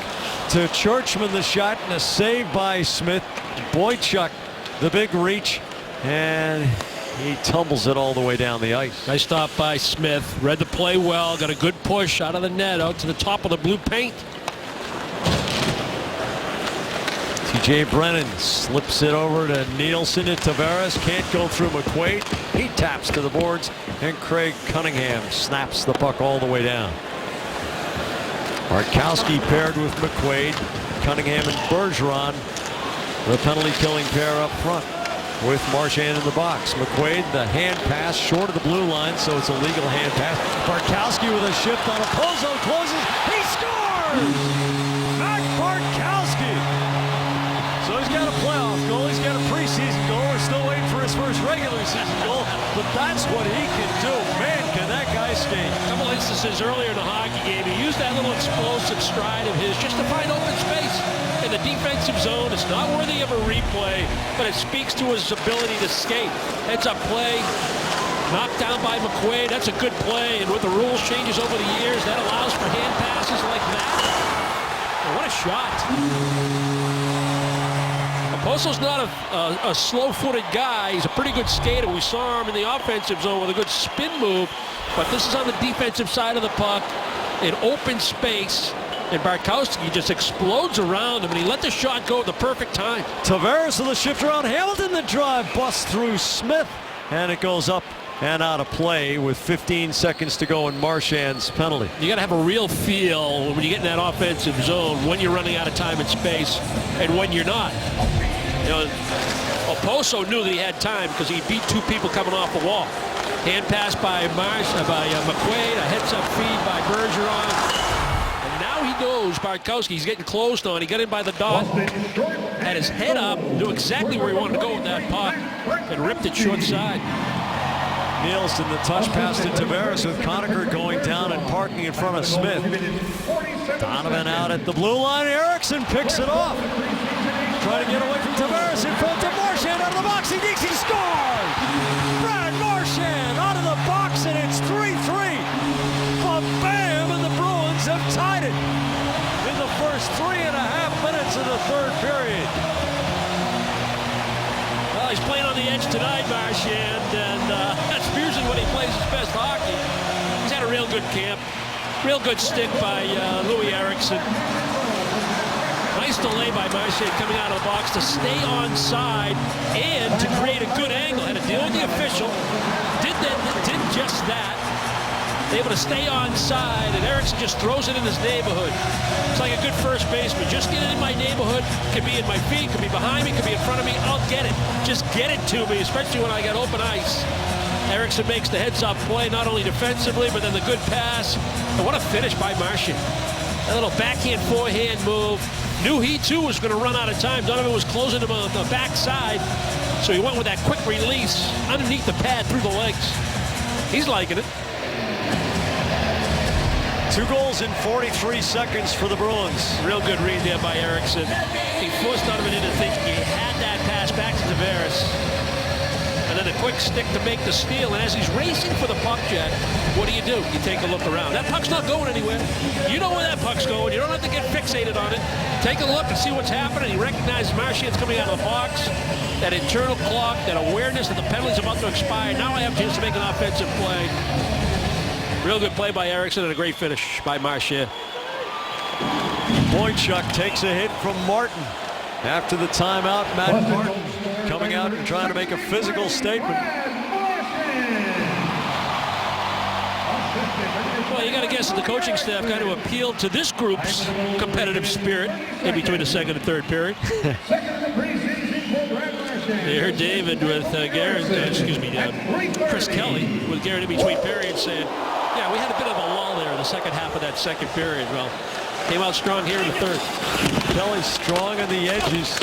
to Churchman, the shot, and a save by Smith. Boychuk, the big reach, and he tumbles it all the way down the ice. Nice stop by Smith. Read the play well. Got a good push out of the net, out to the top of the blue paint. T.J. Brennan slips it over to Nielsen and Tavares. Can't go through McQuaid. He taps to the boards, and Craig Cunningham snaps the puck all the way down. Bartkowski paired with McQuaid. Cunningham and Bergeron, the penalty-killing pair up front, with Marchand in the box. McQuaid, the hand pass short of the blue line, so it's a legal hand pass. Bartkowski with a shift on a Pozo, closes, he scores! Matt Bartkowski! So he's got a playoff goal, he's got a preseason goal. We're still waiting for his first regular season goal, but that's what he can do. Man, can that guy skate. A couple instances earlier in the hockey game, he used that little explosive stride of his just to find open space in the defensive zone. It's not worthy of a replay, but it speaks to his ability to skate. Heads up play, knocked down by McQuaid. That's a good play, and with the rules changes over the years, that allows for hand passes like that. And what a shot. Oposo's not a slow-footed guy. He's a pretty good skater. We saw him in the offensive zone with a good spin move, but this is on the defensive side of the puck in open space. And Bartkowski just explodes around him, and he let the shot go at the perfect time. Tavares with a shift around Hamilton. The drive busts through Smith, and it goes up and out of play with 15 seconds to go in Marchand's penalty. You got to have a real feel when you get in that offensive zone, when you're running out of time and space, and when you're not. Oposo knew that he had time because he beat two people coming off the wall. Hand pass by McQuaid, a heads-up feed by Bergeron. Now he knows Bartkowski. He's getting closed on. He got in by the dot, had his head up, knew exactly where he wanted to go with that puck, and ripped it short side. Nielsen, the touch pass to Tavares with Conacher going down and parking in front of Smith. Donovan out at the blue line. Eriksson picks it off. Trying to get away from Tavares in front of Marchand out of the box. He thinks he scores! Brad Marchand out of the box, and it's 3-3. Bam! And the Bruins have tied it in the first 3.5 minutes of the third period. Well, he's playing on the edge tonight, Marchand, and that's usually when he plays his best hockey. He's had a real good camp. Real good stick by Louis Eriksson. Nice delay by Marchand coming out of the box to stay on side and to create a good angle. Had to deal with the official. Did just that. Able to stay on side, and Eriksson just throws it in his neighborhood. It's like a good first baseman. Just get it in my neighborhood. Could be in my feet, could be behind me, could be in front of me. I'll get it. Just get it to me, especially when I got open ice. Eriksson makes the heads-up play, not only defensively, but then the good pass. And what a finish by Marchand. A little backhand, forehand move. Knew he, too, was going to run out of time. Donovan was closing him on the backside, so he went with that quick release underneath the pad through the legs. He's liking it. 2 goals in 43 seconds for the Bruins. Real good read there by Eriksson. He forced Donovan into thinking he had that pass back to Tavares. And then a quick stick to make the steal. And as he's racing for the puck, Jack, what do? You take a look around. That puck's not going anywhere. You know where that puck's going. You don't have to get fixated on it. Take a look and see what's happening. He recognizes Marchand's coming out of the box. That internal clock, that awareness that the penalty's about to expire. Now I have a chance to make an offensive play. Real good play by Eriksson and a great finish by Marchand. Boychuk takes a hit from Martin. After the timeout, Matt Martin coming out and trying to make a physical statement. Well, you got to guess that the coaching staff got to appeal to this group's competitive spirit in between the second and third period. Here, David with Chris Kelly with Garrett in between periods saying, yeah, we had a bit of a lull there in the second half of that second period. Well, came out strong here in the third. Kelly strong on the edges.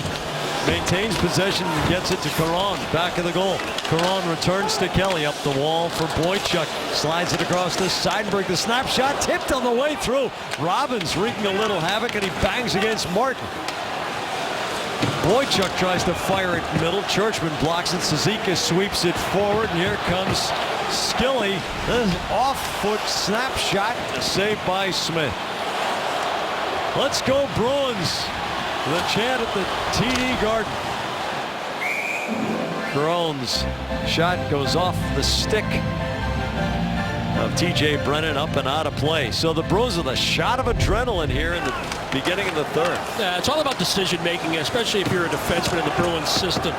Maintains possession and gets it to Caron. Back of the goal. Caron returns to Kelly. Up the wall for Boychuk. Slides it across to Seidenberg. The snapshot tipped on the way through. Robbins wreaking a little havoc, and he bangs against Martin. Boychuk tries to fire it middle. Churchman blocks it. Cizikas sweeps it forward. And here comes Skilly. The off-foot snapshot. Saved by Smith. Let's go Bruins. The chant at the TD Garden. Caron's shot goes off the stick of TJ Brennan, up and out of play. So the Bruins with a shot of adrenaline here in the beginning of the third. Yeah, it's all about decision making, especially if you're a defenseman in the Bruins system.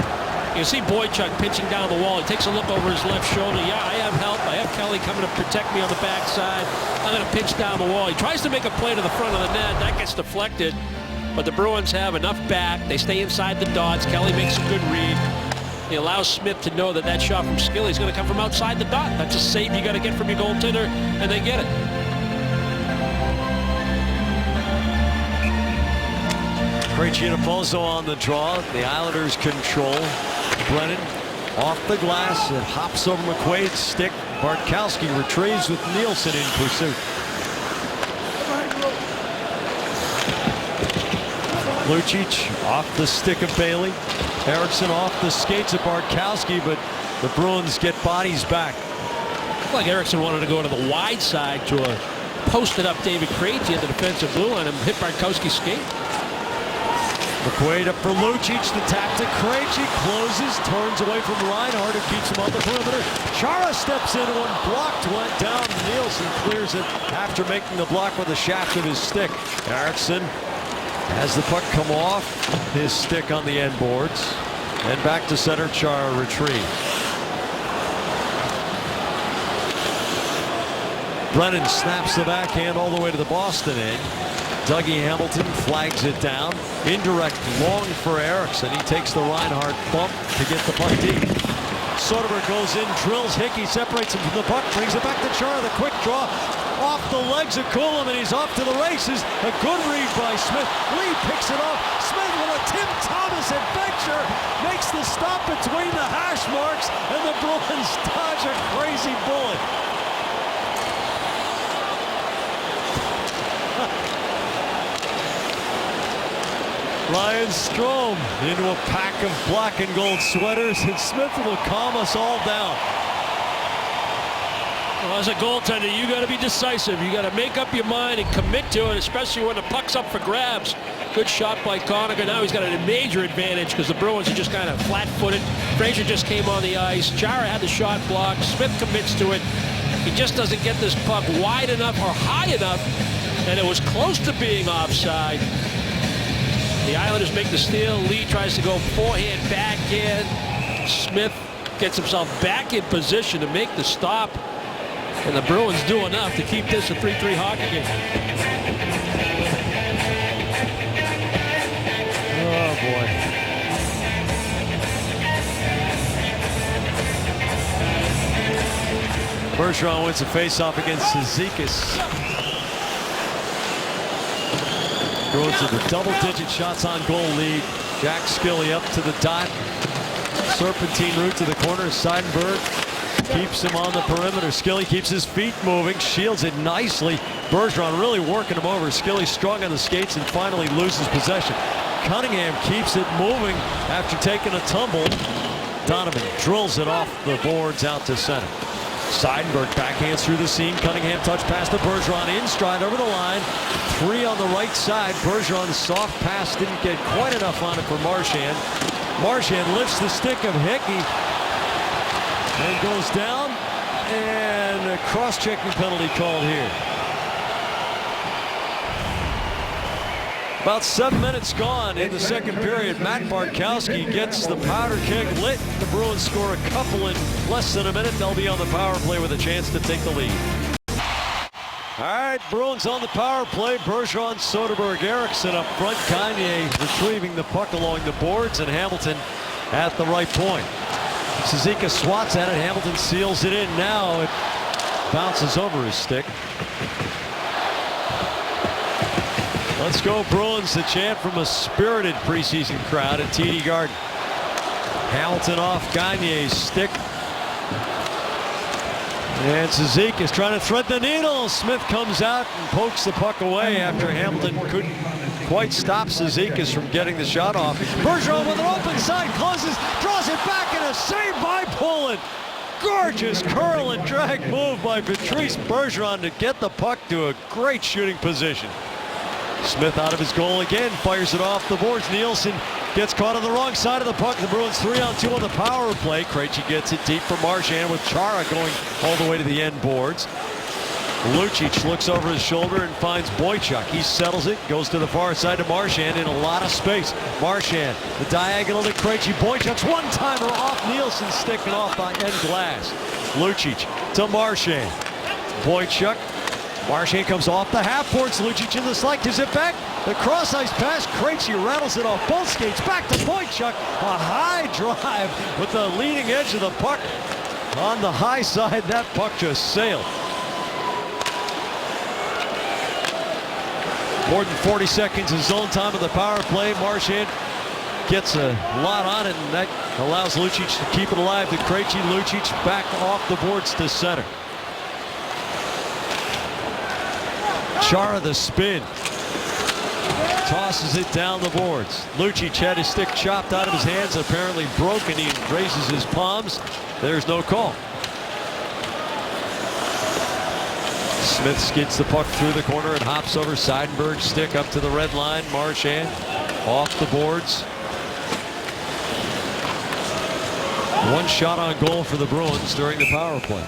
You see Boychuk pitching down the wall. He takes a look over his left shoulder. Yeah, I have help. I have Kelly coming to protect me on the backside. I'm going to pitch down the wall. He tries to make a play to the front of the net. That gets deflected. But the Bruins have enough back. They stay inside the dots. Kelly makes a good read. He allows Smith to know that that shot from Skilly is going to come from outside the dot. That's a save you got to get from your goaltender, and they get it. Krejci Pozo on the draw. The Islanders control. Brennan off the glass. It hops over McQuaid's stick. Bartkowski retrieves with Nielsen in pursuit. Lucic off the stick of Bailey. Eriksson off the skates of Bartkowski, but the Bruins get bodies back. Like Eriksson wanted to go to the wide side to a posted up David Krejci at the defensive blue line and hit Bartkowski's skate. McQuaid up for Lucic. The tap to Krejci. Closes, turns away from Reinhart, who keeps him on the perimeter. Chara steps in, one blocked, went down. Nielsen clears it after making the block with the shaft of his stick. Eriksson has the puck come off his stick on the end boards. And back to center. Chara retrieve. Brennan snaps the backhand all the way to the Boston end. Dougie Hamilton flags it down. Indirect long for Eriksson. He takes the Reinhart bump to get the puck deep. Soderberg goes in, drills Hickey, separates him from the puck, brings it back to Chara. The quick draw off the legs of Coulomb, and he's off to the races. A good read by Smith. Lee picks it off. Smith with a Tim Thomas adventure makes the stop between the hash marks, and the Bruins dodge a crazy bullet. Ryan Strome into a pack of black and gold sweaters, and Smith will calm us all down. Well, as a goaltender, you got to be decisive. You got to make up your mind and commit to it, especially when the puck's up for grabs. Good shot by Conacher. Now he's got a major advantage because the Bruins are just kind of flat-footed. Frazier just came on the ice. Chara had the shot blocked. Smith commits to it. He just doesn't get this puck wide enough or high enough, and it was close to being offside. The Islanders make the steal. Lee tries to go forehand, backhand. Smith gets himself back in position to make the stop. And the Bruins do enough to keep this a 3-3 hockey game. Oh, boy. Bergeron wins the faceoff against Cizikas. Goes to the double-digit shots on goal lead. Jack Skilly up to the dot. Serpentine route to the corner. Seidenberg keeps him on the perimeter. Skilly keeps his feet moving, shields it nicely. Bergeron really working him over. Skilly strong on the skates and finally loses possession. Cunningham keeps it moving after taking a tumble. Donovan drills it off the boards out to center. Seidenberg backhands through the seam. Cunningham touch pass to Bergeron in stride over the line. 3 on the right side. Bergeron's soft pass didn't get quite enough on it for Marchand. Marchand lifts the stick of Hickey and goes down, and a cross-checking penalty called here. About 7 minutes gone in the second period. Matt Bartkowski gets the powder keg lit. The Bruins score a couple in less than a minute. They'll be on the power play with a chance to take the lead. All right, Bruins on the power play. Bergeron, Soderberg, Eriksson up front. Gagne retrieving the puck along the boards, and Hamilton at the right point. Cizikas swats at it. Hamilton seals it in. Now it bounces over his stick. Let's go Bruins, the chant from a spirited preseason crowd at TD Garden. Hamilton off Gagne's stick. And Cizikas trying to thread the needle. Smith comes out and pokes the puck away after Hamilton couldn't quite stop Cizikas from getting the shot off. Bergeron with an open side, closes, draws it back, and a save by Poland. Gorgeous curl and drag move by Patrice Bergeron to get the puck to a great shooting position. Smith out of his goal again, fires it off the boards. Nielsen gets caught on the wrong side of the puck. The Bruins 3-on-2 on the power play. Krejci gets it deep for Marchand with Chara going all the way to the end boards. Lucic looks over his shoulder and finds Boychuk. He settles it, goes to the far side to Marchand in a lot of space. Marchand, the diagonal to Krejci. Boychuk's one-timer off Nielsen's stick and off the end glass. Lucic to Marchand. Boychuk. Marchand comes off the half boards. Lucic in the slide, gives it back. The cross ice pass. Krejci rattles it off both skates. Back to Boychuk. A high drive with the leading edge of the puck on the high side. That puck just sailed. More than 40 seconds of zone time of the power play. Marchand gets a lot on it, and that allows Lucic to keep it alive to Krejci. Lucic back off the boards to center. Chara the spin. Tosses it down the boards. Lucic had his stick chopped out of his hands, apparently broken. He raises his palms. There's no call. Smith skids the puck through the corner and hops over Seidenberg's stick up to the red line. Marchand off the boards. One shot on goal for the Bruins during the power play.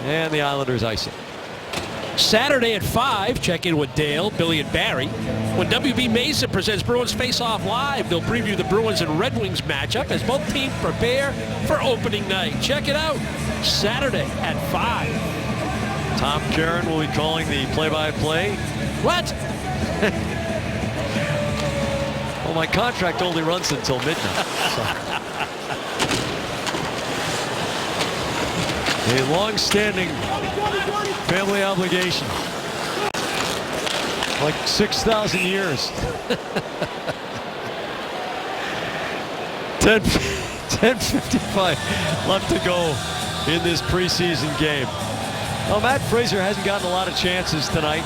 And the Islanders ice it. Saturday at 5, check in with Dale, Billy, and Barry. When WB Mason presents Bruins Face Off Live, they'll preview the Bruins and Red Wings matchup as both teams prepare for opening night. Check it out, Saturday at 5. Tom Caron will be calling the play-by-play. What? Well, my contract only runs until midnight. A long-standing family obligation. Like 6,000 years. 10:55 left to go in this preseason game. Well, Matt Fraser hasn't gotten a lot of chances tonight,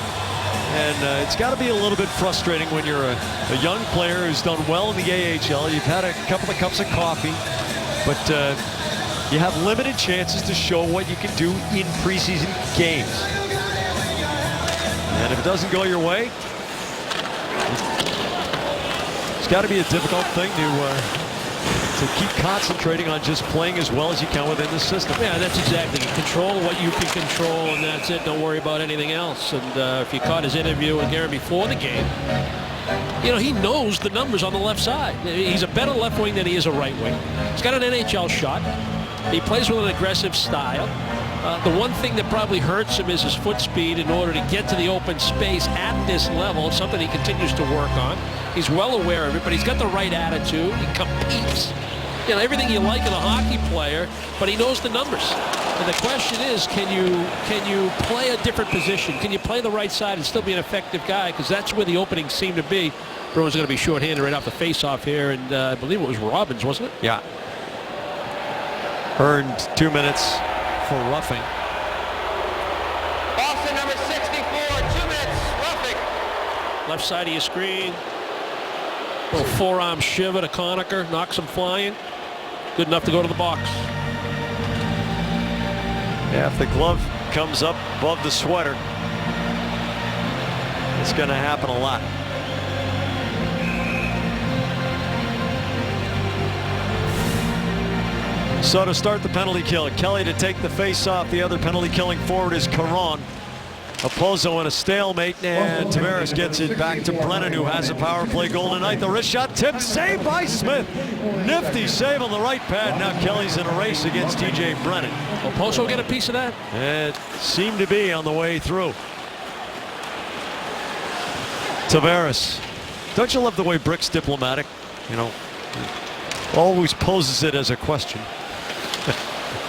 and it's got to be a little bit frustrating when you're a young player who's done well in the AHL. You've had a couple of cups of coffee, but you have limited chances to show what you can do in preseason games. And if it doesn't go your way, it's got to be a difficult thing to keep concentrating on just playing as well as you can within the system. Yeah, that's exactly it. Control what you can control, and that's it. Don't worry about anything else. And if you caught his interview with Gary before the game, you know, he knows the numbers on the left side. He's a better left wing than he is a right wing. He's got an NHL shot. He plays with an aggressive style. The one thing that probably hurts him is his foot speed in order to get to the open space at this level. It's something he continues to work on. He's well aware of it, but he's got the right attitude. He competes. You know, everything you like in a hockey player, but he knows the numbers. And the question is, can you play a different position? Can you play the right side and still be an effective guy? Because that's where the openings seem to be. Bruins are going to be shorthanded right off the face-off here, and I believe it was Robbins, wasn't it? Yeah. Earned 2 minutes for roughing. Boston number 64, 2 minutes, roughing. Left side of your screen. Little forearm shiver to Conacher, knocks him flying. Good enough to go to the box. Yeah, if the glove comes up above the sweater, it's going to happen a lot. So to start the penalty kill, Kelly to take the face off. The other penalty killing forward is Caron. Opozo in a stalemate, and Tavares gets it back to Brennan, who has a power play goal tonight. The wrist shot tipped, saved by Smith. Nifty save on the right pad. Now Kelly's in a race against TJ Brennan. Opozo get a piece of that? It seemed to be on the way through. Tavares. Don't you love the way Brick's diplomatic? You know, always poses it as a question.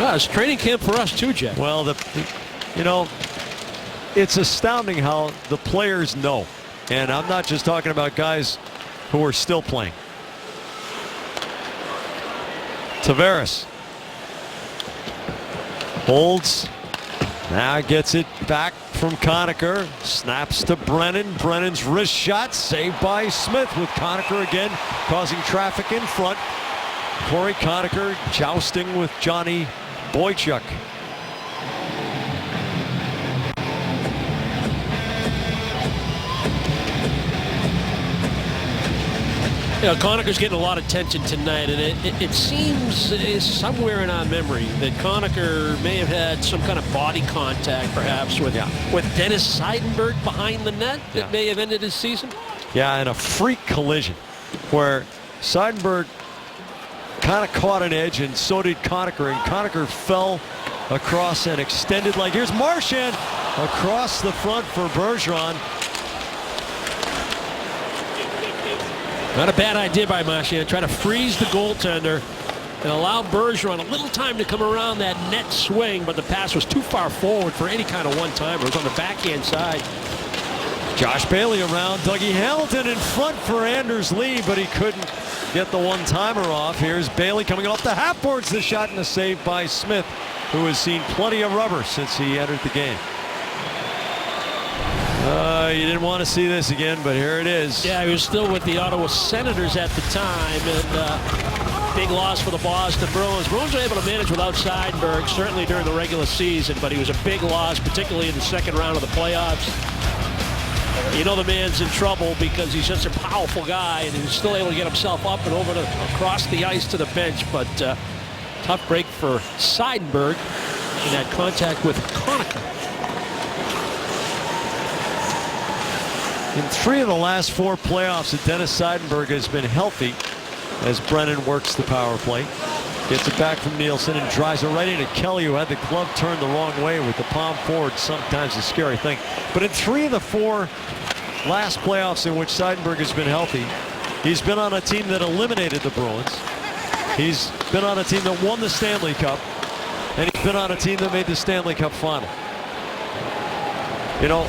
It's training camp for us too, Jeff. Well, you know, it's astounding how the players know. And I'm not just talking about guys who are still playing. Tavares holds. Now gets it back from Conacher. Snaps to Brennan. Brennan's wrist shot saved by Smith, with Conacher again causing traffic in front. Corey Conacher jousting with Johnny Boychuk. You know, Conacher's getting a lot of attention tonight, and it seems somewhere in our memory that Conacher may have had some kind of body contact, perhaps, with Dennis Seidenberg behind the net that may have ended his season. Yeah, and a freak collision where Seidenberg kind of caught an edge, and so did Conacher, and Conacher fell across and extended leg. Here's Marchand across the front for Bergeron. Not a bad idea by Marchand. Try to freeze the goaltender and allow Bergeron a little time to come around that net swing, but the pass was too far forward for any kind of one-timer. It was on the backhand side. Josh Bailey around. Dougie Hamilton in front for Anders Lee, but he couldn't get the one-timer off. Here's Bailey coming off the half boards. The shot and a save by Smith, who has seen plenty of rubber since he entered the game. You didn't want to see this again, but here it is. Yeah, he was still with the Ottawa Senators at the time, and big loss for the Boston Bruins. Bruins were able to manage without Seidenberg, certainly during the regular season, but he was a big loss, particularly in the second round of the playoffs. You know the man's in trouble because he's such a powerful guy, and he's still able to get himself up and over across the ice to the bench, but tough break for Seidenberg in that contact with Conacher. In 3 of the last 4 playoffs, Dennis Seidenberg has been healthy as Brennan works the power play. Gets it back from Nielsen and drives it right into Kelly, who had the glove turned the wrong way with the palm forward. Sometimes a scary thing. But in 3 of the 4 last playoffs in which Seidenberg has been healthy, he's been on a team that eliminated the Bruins. He's been on a team that won the Stanley Cup. And he's been on a team that made the Stanley Cup final. You know,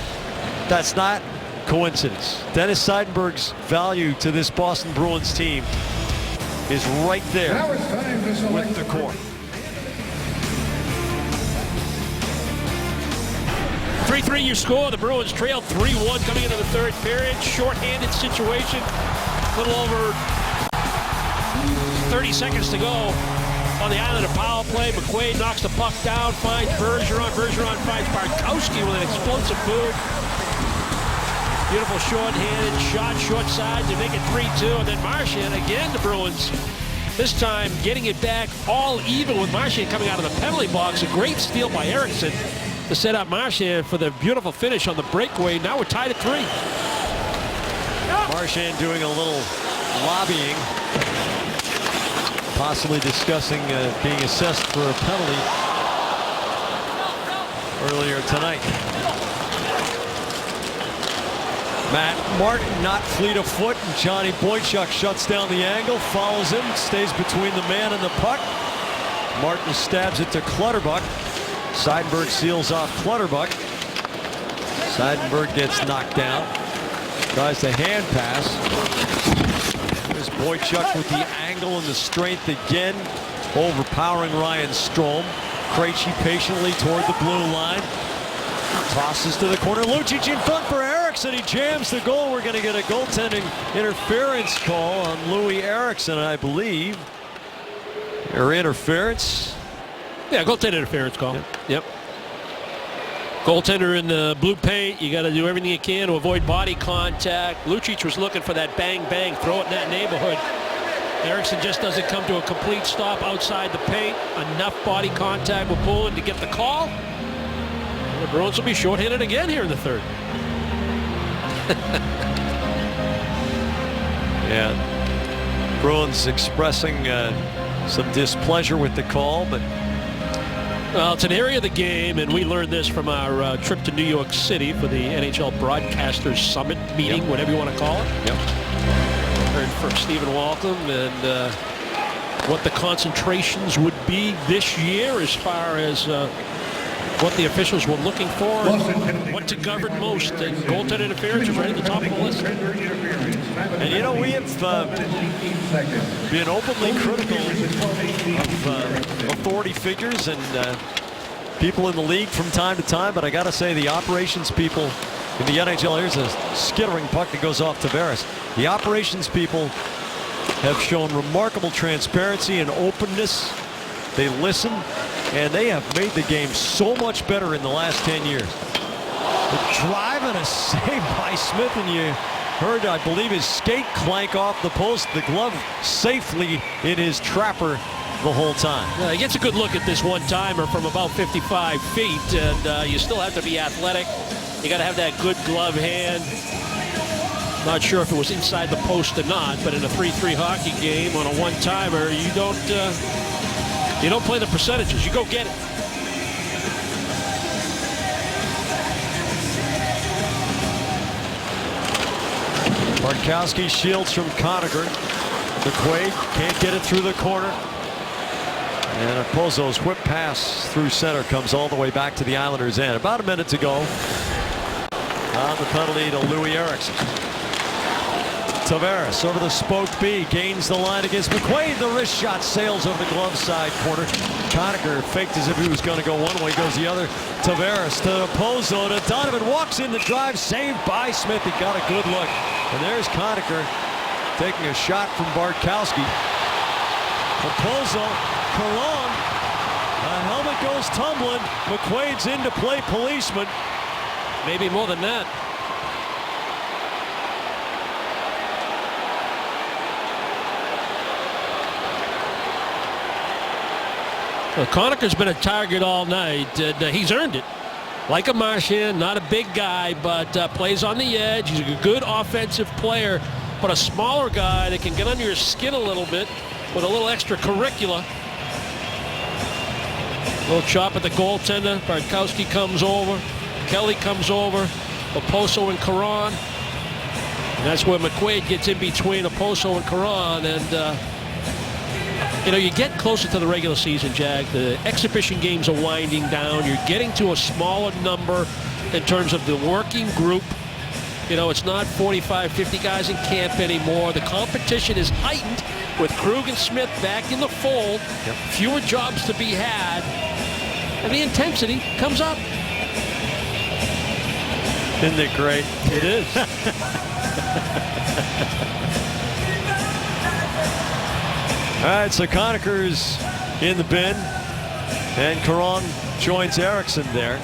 that's not coincidence. Dennis Seidenberg's value to this Boston Bruins team is right there with the core. 3-3 your score. The Bruins trailed 3-1 coming into the third period. Short-handed situation. A little over 30 seconds to go on the Islander power play. McQuaid knocks the puck down, finds Bergeron. Bergeron finds Bartkowski with an explosive move. Beautiful short-handed shot, short side to make it 3-2. And then Marchand, again, the Bruins, this time getting it back all even with Marchand coming out of the penalty box. A great steal by Eriksson to set up Marchand for the beautiful finish on the breakaway. Now we're tied at 3. Marchand doing a little lobbying, possibly discussing being assessed for a penalty earlier tonight. Matt Martin not fleet of foot, and Johnny Boychuk shuts down the angle, follows him, stays between the man and the puck. Martin stabs it to Clutterbuck. Seidenberg seals off Clutterbuck. Seidenberg gets knocked down. Tries the hand pass. There's Boychuk with the angle and the strength again, overpowering Ryan Strome. Krejci patiently toward the blue line. Tosses to the corner. Lucic in front for Eriksson. He jams the goal. We're going to get a goaltending interference call on Louis Eriksson, I believe. Or interference. Yeah, goaltender interference call. Yep. Goaltender in the blue paint. You got to do everything you can to avoid body contact. Lucic was looking for that bang-bang, throw it in that neighborhood. Eriksson just doesn't come to a complete stop outside the paint. Enough body contact with Poulin to get the call. The Bruins will be shorthanded again here in the third. Yeah. Bruins expressing some displeasure with the call, but Well, it's an area of the game, and we learned this from our trip to New York City for the NHL Broadcasters Summit meeting, whatever you want to call it. Heard from Stephen Waltham and what the concentrations would be this year as far as what the officials were looking for, what to govern most, and goaltender interference is right at the top of the list. And you know, we have been openly critical of authority figures and people in the league from time to time, but I got to say the operations people in the NHL, here's a skittering puck that goes off Tavares. The operations people have shown remarkable transparency and openness. They listen, and they have made the game so much better in the last 10 years. The drive and a save by Smith, and you heard, I believe, his skate clank off the post. The glove safely in his trapper the whole time. He gets a good look at this one-timer from about 55 feet, and you still have to be athletic. You got to have that good glove hand. Not sure if it was inside the post or not, but in a 3-3 hockey game on a one-timer, you don't play the percentages. You go get it. Bartkowski shields from Conacher. McQuaid can't get it through the corner. And Opozo's whip pass through center comes all the way back to the Islanders' end. About a minute to go on the penalty to Louis Eriksson. Tavares over the spoke B, gains the line against McQuaid. The wrist shot sails over the glove side corner. Conacher faked as if he was going to go one way, goes the other. Tavares to Opozo to Donovan, walks in the drive, saved by Smith. He got a good look. And there's Conacher taking a shot from Bartkowski. Opozo, Caron, a helmet goes tumbling. McQuaid's in to play policeman. Maybe more than that. Well, Conacher's been a target all night, and he's earned it. Like a Marchand, not a big guy, but plays on the edge. He's a good offensive player, but a smaller guy that can get under your skin a little bit with a little extracurricular. Little chop at the goaltender. Bartkowski comes over. Kelly comes over. Oposo and Caron. And that's where McQuaid gets in between Oposo and Caron, and you know, you get closer to the regular season, Jack. The exhibition games are winding down. You're getting to a smaller number in terms of the working group. You know, it's not 45, 50 guys in camp anymore. The competition is heightened with Krug and Smith back in the fold. Yep. Fewer jobs to be had. And the intensity comes up. Isn't it great? It is. All right, so Conacher's in the bin, and Caron joins Eriksson there.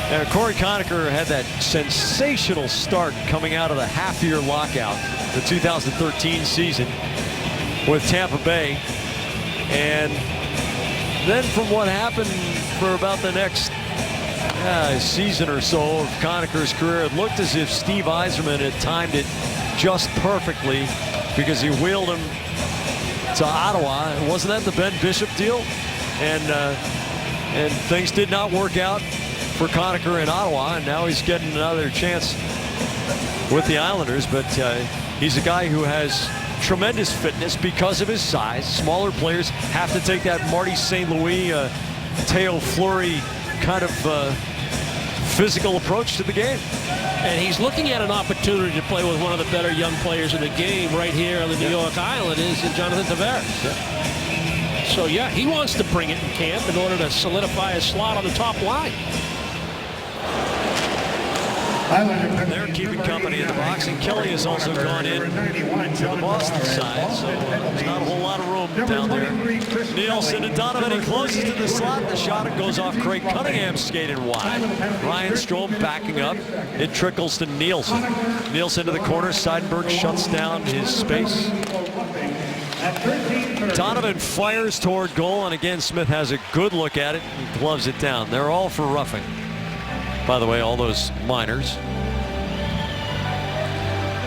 And Corey Conacher had that sensational start coming out of the half-year lockout, the 2013 season with Tampa Bay. And then from what happened for about the next season or so of Conacher's career, it looked as if Steve Yzerman had timed it just perfectly, because he wheeled him to Ottawa. Wasn't that the Ben Bishop deal? And things did not work out for Conacher in Ottawa, and now he's getting another chance with the Islanders. But he's a guy who has tremendous fitness because of his size. Smaller players have to take that Marty St. Louis, Teo Fleury kind of physical approach to the game. And he's looking at an opportunity to play with one of the better young players in the game right here on the New York Island is Jonathan Tavares. Yeah. So, yeah, he wants to bring it in camp in order to solidify a slot on the top line. They're keeping company in the box, and Kelly has also gone in to the Boston side, so there's not a whole lot of room down there. Nielsen and Donovan, he closes to the slot. The shot goes off Craig Cunningham, skated wide. Ryan Strome backing up. It trickles to Nielsen. Nielsen to the corner. Seidenberg shuts down his space. Donovan fires toward goal, and again Smith has a good look at it and gloves it down. They're all for roughing. By the way, all those minors.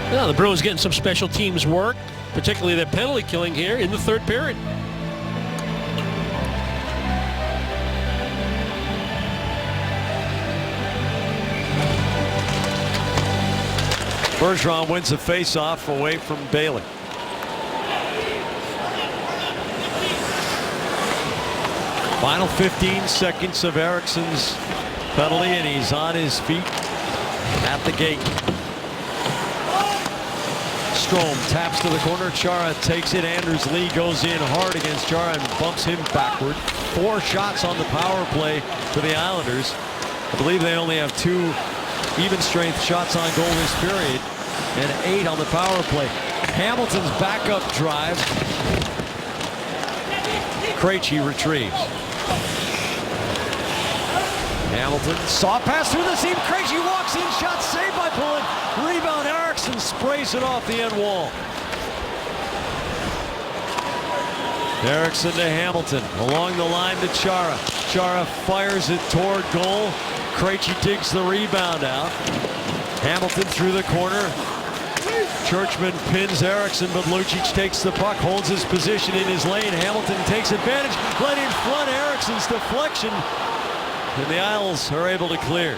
Well, the Bruins getting some special teams work, particularly their penalty killing here in the third period. Bergeron wins the faceoff away from Bailey. Final 15 seconds of Eriksson's penalty, and he's on his feet at the gate. Strome taps to the corner. Chara takes it. Anders Lee goes in hard against Chara and bumps him backward. 4 shots on the power play for the Islanders. I believe they only have 2 even strength shots on goal this period and 8 on the power play. Hamilton's backup drive. Krejci retrieves. Hamilton saw pass through the seam. Krejci walks in. Shot saved by Pullen. Rebound. Eriksson sprays it off the end wall. Eriksson to Hamilton. Along the line to Chara. Chara fires it toward goal. Krejci digs the rebound out. Hamilton through the corner. Churchman pins Eriksson, but Lucic takes the puck, holds his position in his lane. Hamilton takes advantage, let in front. Eriksson's deflection, and the Isles are able to clear.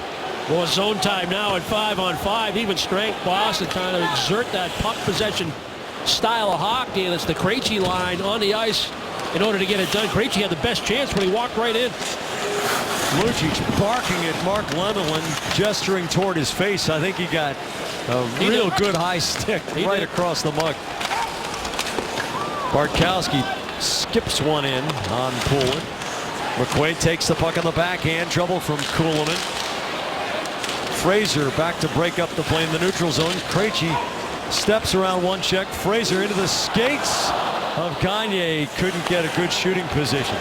Well, zone time now at 5-on-5. Even strength. Boston trying to exert that puck possession style of hockey, and it's the Krejci line on the ice in order to get it done. Krejci had the best chance when he walked right in. Lucic barking at Mark Lemelin, gesturing toward his face. I think he got a real good high stick right across the mug. Bartkowski skips one in on Poulin. McQuaid takes the puck on the backhand. Trouble from Kuhlman. Fraser back to break up the play in the neutral zone. Krejci steps around one check. Fraser into the skates of Gagne. Couldn't get a good shooting position.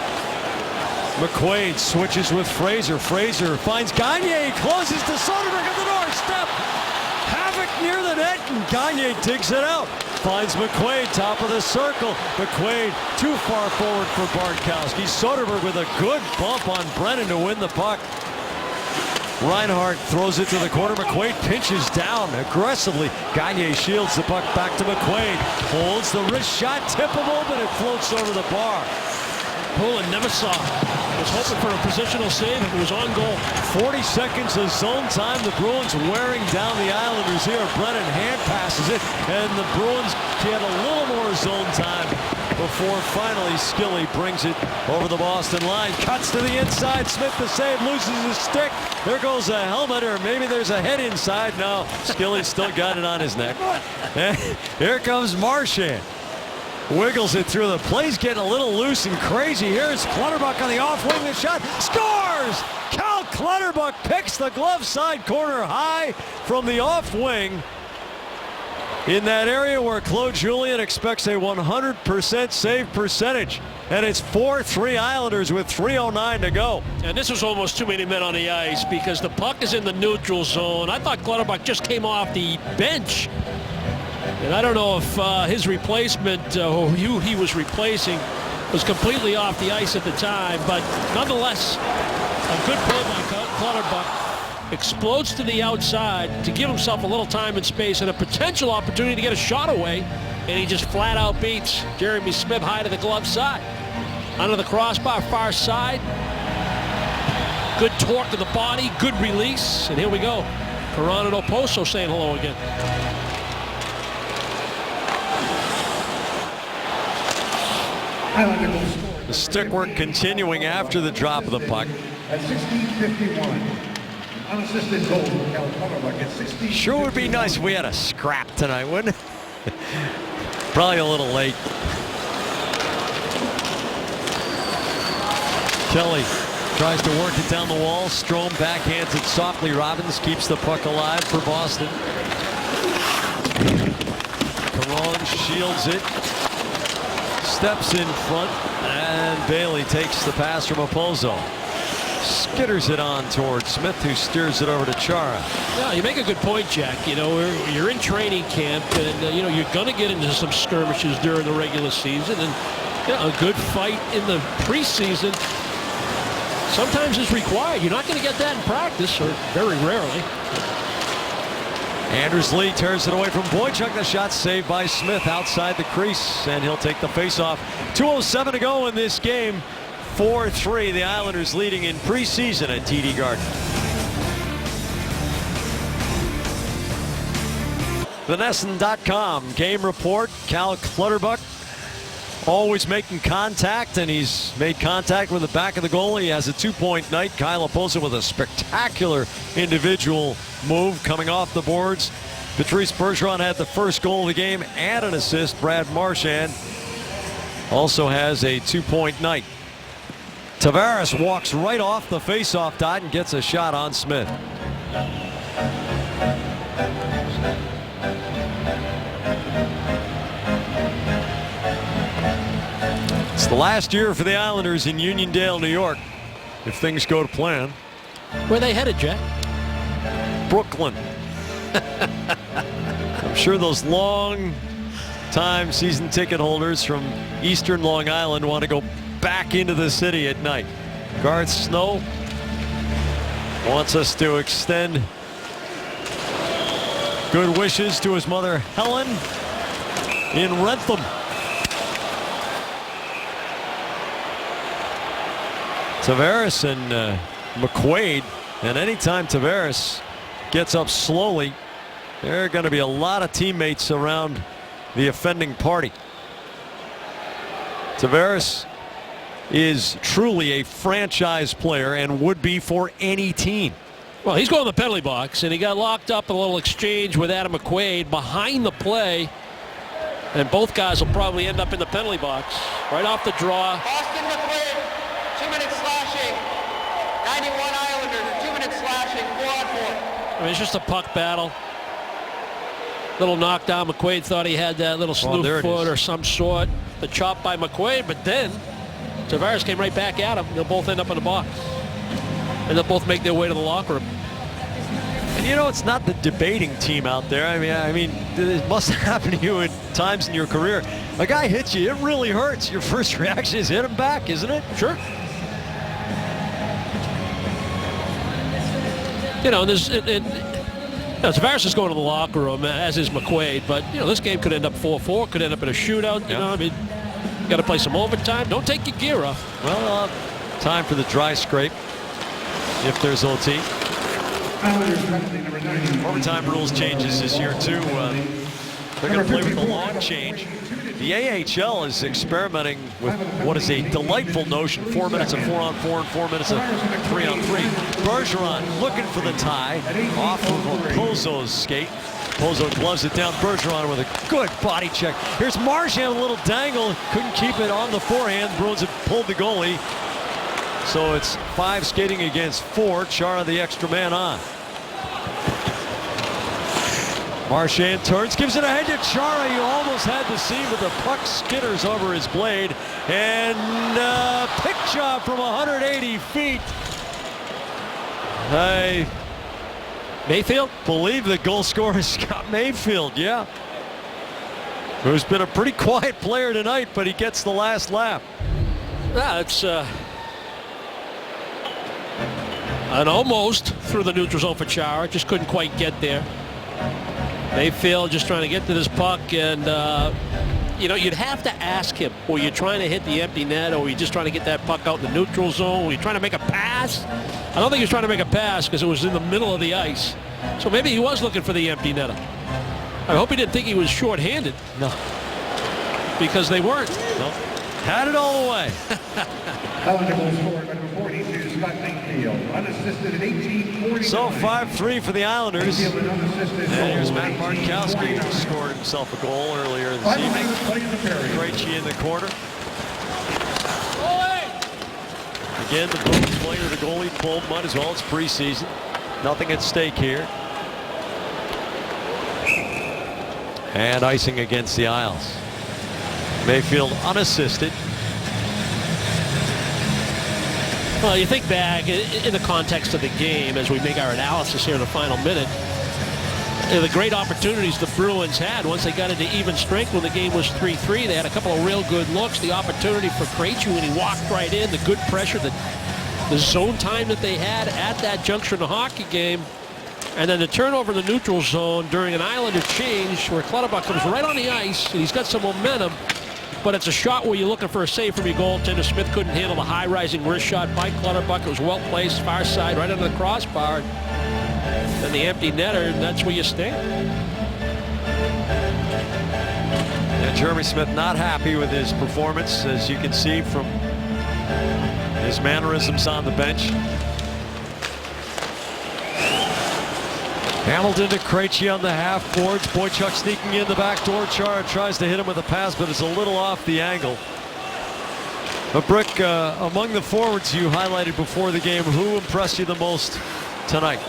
McQuaid switches with Fraser. Fraser finds Gagne. Closes to Soderberg at the doorstep. Havoc near the net, and Gagne digs it out. Finds McQuaid, top of the circle. McQuaid too far forward for Bartkowski. Soderberg with a good bump on Brennan to win the puck. Reinhart throws it to the corner. McQuaid pinches down aggressively. Gagne shields the puck back to McQuaid. Holds the wrist shot, tippable, but it floats over the bar. Poulin never saw. Was hoping for a positional save. It was on goal. 40 seconds of zone time. The Bruins wearing down the Islanders here. Brennan hand passes it, and the Bruins get a little more zone time before finally Skilly brings it over the Boston line. Cuts to the inside. Smith the save, loses his stick. There goes a helmet, or maybe there's a head inside. No, Skilly still got it on his neck. And here comes Marchand. Wiggles it through. The play's getting a little loose and crazy. Here's Clutterbuck on the off wing. The shot scores. Cal Clutterbuck picks the glove side corner high from the off wing in that area where Claude Julien expects a 100% save percentage. And it's 4-3 Islanders with 3:09 to go. And this was almost too many men on the ice because the puck is in the neutral zone. I thought Clutterbuck just came off the bench. And I don't know if his replacement, or who he was replacing, was completely off the ice at the time. But nonetheless, a good play by Clutterbuck. Explodes to the outside to give himself a little time and space and a potential opportunity to get a shot away. And he just flat out beats Jeremy Smith high to the glove side. Under the crossbar, far side. Good torque to the body, good release. And here we go. Perron and Oposo saying hello again. The stick work continuing after the drop of the puck. At 16:51, unassisted goal from Cal Clutterbuck at 16. Sure would be nice if we had a scrap tonight, wouldn't it? Probably a little late. Kelly tries to work it down the wall. Strome backhands it softly. Robbins keeps the puck alive for Boston. Perron shields it. Steps in front, and Bailey takes the pass from Oposo. Skitters it on towards Smith, who steers it over to Chara. Yeah, you make a good point, Jack. You know, you're in training camp, and you know you're going to get into some skirmishes during the regular season, and you know, a good fight in the preseason sometimes is required. You're not going to get that in practice, or very rarely. Anders Lee turns it away from Boychuk. The shot saved by Smith outside the crease, and he'll take the faceoff. 2:07 to go in this game. 4-3, the Islanders leading in preseason at TD Garden. TheNesson.com game report. Cal Clutterbuck always making contact, and he's made contact with the back of the goal. He has a 2-point night. Kyle Oposo with a spectacular individual move coming off the boards. Patrice Bergeron had the first goal of the game and an assist. Brad Marchand also has a 2-point night. Tavares walks right off the faceoff dot and gets a shot on Smith. It's the last year for the Islanders in Uniondale, New York, if things go to plan. Where they headed, Jack? Brooklyn. I'm sure those long-time season ticket holders from Eastern Long Island want to go back into the city at night. Garth Snow wants us to extend good wishes to his mother Helen in Rentham. Tavares and McQuaid, and anytime Tavares gets up slowly, there are going to be a lot of teammates around the offending party. Tavares is truly a franchise player and would be for any team. Well, he's going to the penalty box, and he got locked up in a little exchange with Adam McQuaid behind the play, and both guys will probably end up in the penalty box right off the draw. Austin McQuaid, 2 minutes slashing. 91 Islanders, 2 minutes slashing, 4-on-4. I mean, it's just a puck battle. Little knockdown. McQuaid thought he had that little sleuth foot or some sort. The chop by McQuaid, but then Tavares came right back at him. They'll both end up in the box. And they'll both make their way to the locker room. And you know, it's not the debating team out there. I mean, it must happen to you at times in your career. A guy hits you, it really hurts. Your first reaction is hit him back, isn't it? Sure. You know, Tavares is going to the locker room, as is McQuaid. But, you know, this game could end up 4-4, could end up in a shootout. You know, I mean, you got to play some overtime. Don't take your gear off. Well, time for the dry scrape, if there's OT. Overtime rules changes this year, too. They're going to play with the long change. The AHL is experimenting with what is a delightful notion, 4 minutes of 4-on-4 and 4 minutes of 3-on-3. Bergeron looking for the tie off of Pozo's skate. Pozo gloves it down. Bergeron with a good body check. Here's Marchand with a little dangle. Couldn't keep it on the forehand. Bruins have pulled the goalie. So it's 5 skating against 4. Chara the extra man on. Marchand turns, gives it ahead to Chara. You almost had to see, but the puck skitters over his blade. And a pick job from 180 feet. I Mayfield? believe the goal scorer is Scott Mayfield, yeah. Who's been a pretty quiet player tonight, but he gets the last laugh. Yeah, it's an almost through the neutral zone for Chara. Just couldn't quite get there. Mayfield just trying to get to this puck, and you know, you'd have to ask him, were you trying to hit the empty net, or were you just trying to get that puck out in the neutral zone? Were you trying to make a pass? I don't think he was trying to make a pass because it was in the middle of the ice. So maybe he was looking for the empty netter. I hope he didn't think he was short-handed. No. Because they weren't. No. Had it all the way. Eligible score number 42, Scott Mayfield, unassisted at 18:49. So 5-3 for the Islanders. Mayfield, an unassisted And here's goal, Matt Markowski, who scored himself a goal earlier this evening. Krejci in the corner. Again, the Bruins playing with the goalie pulled. Might as well. It's preseason. Nothing at stake here. And icing against the Isles. Mayfield unassisted. Well, you think back in the context of the game as we make our analysis here in the final minute, the great opportunities the Bruins had once they got into even strength when the game was 3-3. They had a couple of real good looks. The opportunity for Krejci when he walked right in, the good pressure, the zone time that they had at that juncture in the hockey game, and then the turnover in the neutral zone during an Islander change where Clutterbuck comes right on the ice and he's got some momentum. But it's a shot where you're looking for a save from your goaltender. Smith couldn't handle the high-rising wrist shot by Clutterbuck. It was well placed, far side, right under the crossbar. And the empty netter, and that's where you stand. Yeah, Jeremy Smith not happy with his performance, as you can see from his mannerisms on the bench. Hamilton to Krejci on the half boards. Boychuk sneaking in the back door. Chara tries to hit him with a pass, but it's a little off the angle. But Brick, among the forwards you highlighted before the game, who impressed you the most tonight?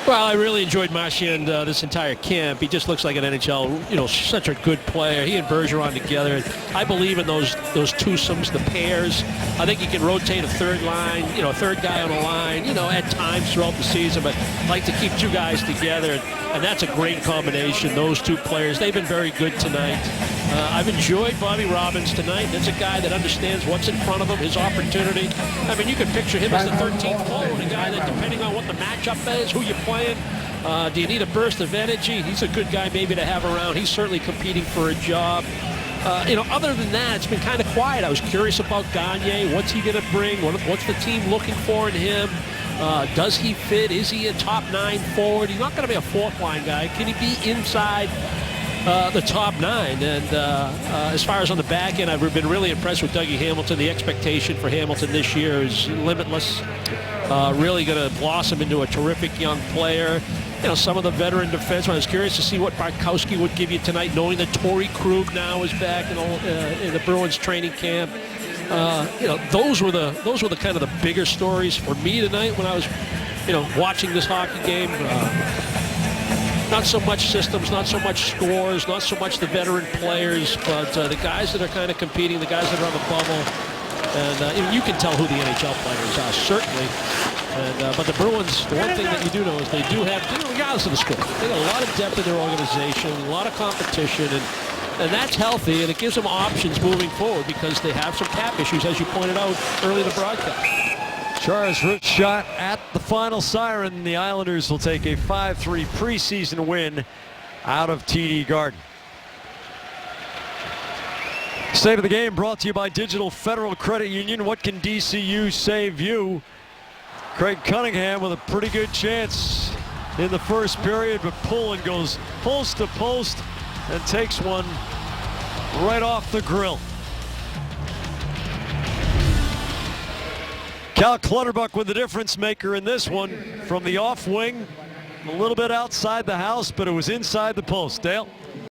Well, I really enjoyed Marchand this entire camp. He just looks like an NHL, such a good player. He and Bergeron together. I believe in those twosomes, the pairs. I think he can rotate a third line, a third guy on a line, at times throughout the season. But I like to keep two guys together, and that's a great combination. Those two players, they've been very good tonight. I've enjoyed Bobby Robbins tonight. That's a guy that understands what's in front of him, his opportunity. I mean, you could picture him as the 13th forward, a guy that, depending on what the matchup is, who you're playing, do you need a burst of energy? He's a good guy maybe to have around. He's certainly competing for a job. Other than that, it's been kind of quiet. I was curious about Gagne. What's he going to bring? What's the team looking for in him? Does he fit? Is he a top 9 forward? He's not going to be a fourth line guy. Can he be inside the top 9? And as far as on the back end, I've been really impressed with Dougie Hamilton. The expectation for Hamilton this year is limitless. Really going to blossom into a terrific young player. Some of the veteran defensemen. I was curious to see what Bartkowski would give you tonight, knowing that Torrey Krug now is back in the Bruins training camp. Those were the kind of the bigger stories for me tonight when I was, watching this hockey game. Not so much systems, not so much scores, not so much the veteran players, but the guys that are kind of competing, the guys that are on the bubble. And you can tell who the NHL players are, certainly. But the Bruins, the one thing that you do know is they do have, regardless of the score, they got a lot of depth in their organization, a lot of competition, and that's healthy, and it gives them options moving forward because they have some cap issues, as you pointed out early in the broadcast. Chara's wrist shot at the final siren. The Islanders will take a 5-3 preseason win out of TD Garden. Save of the game brought to you by Digital Federal Credit Union. What can DCU save you? Craig Cunningham with a pretty good chance in the first period, but Pullen goes post to post and takes one right off the grill. Cal Clutterbuck with the difference maker in this one from the off wing. A little bit outside the house, but it was inside the post. Dale?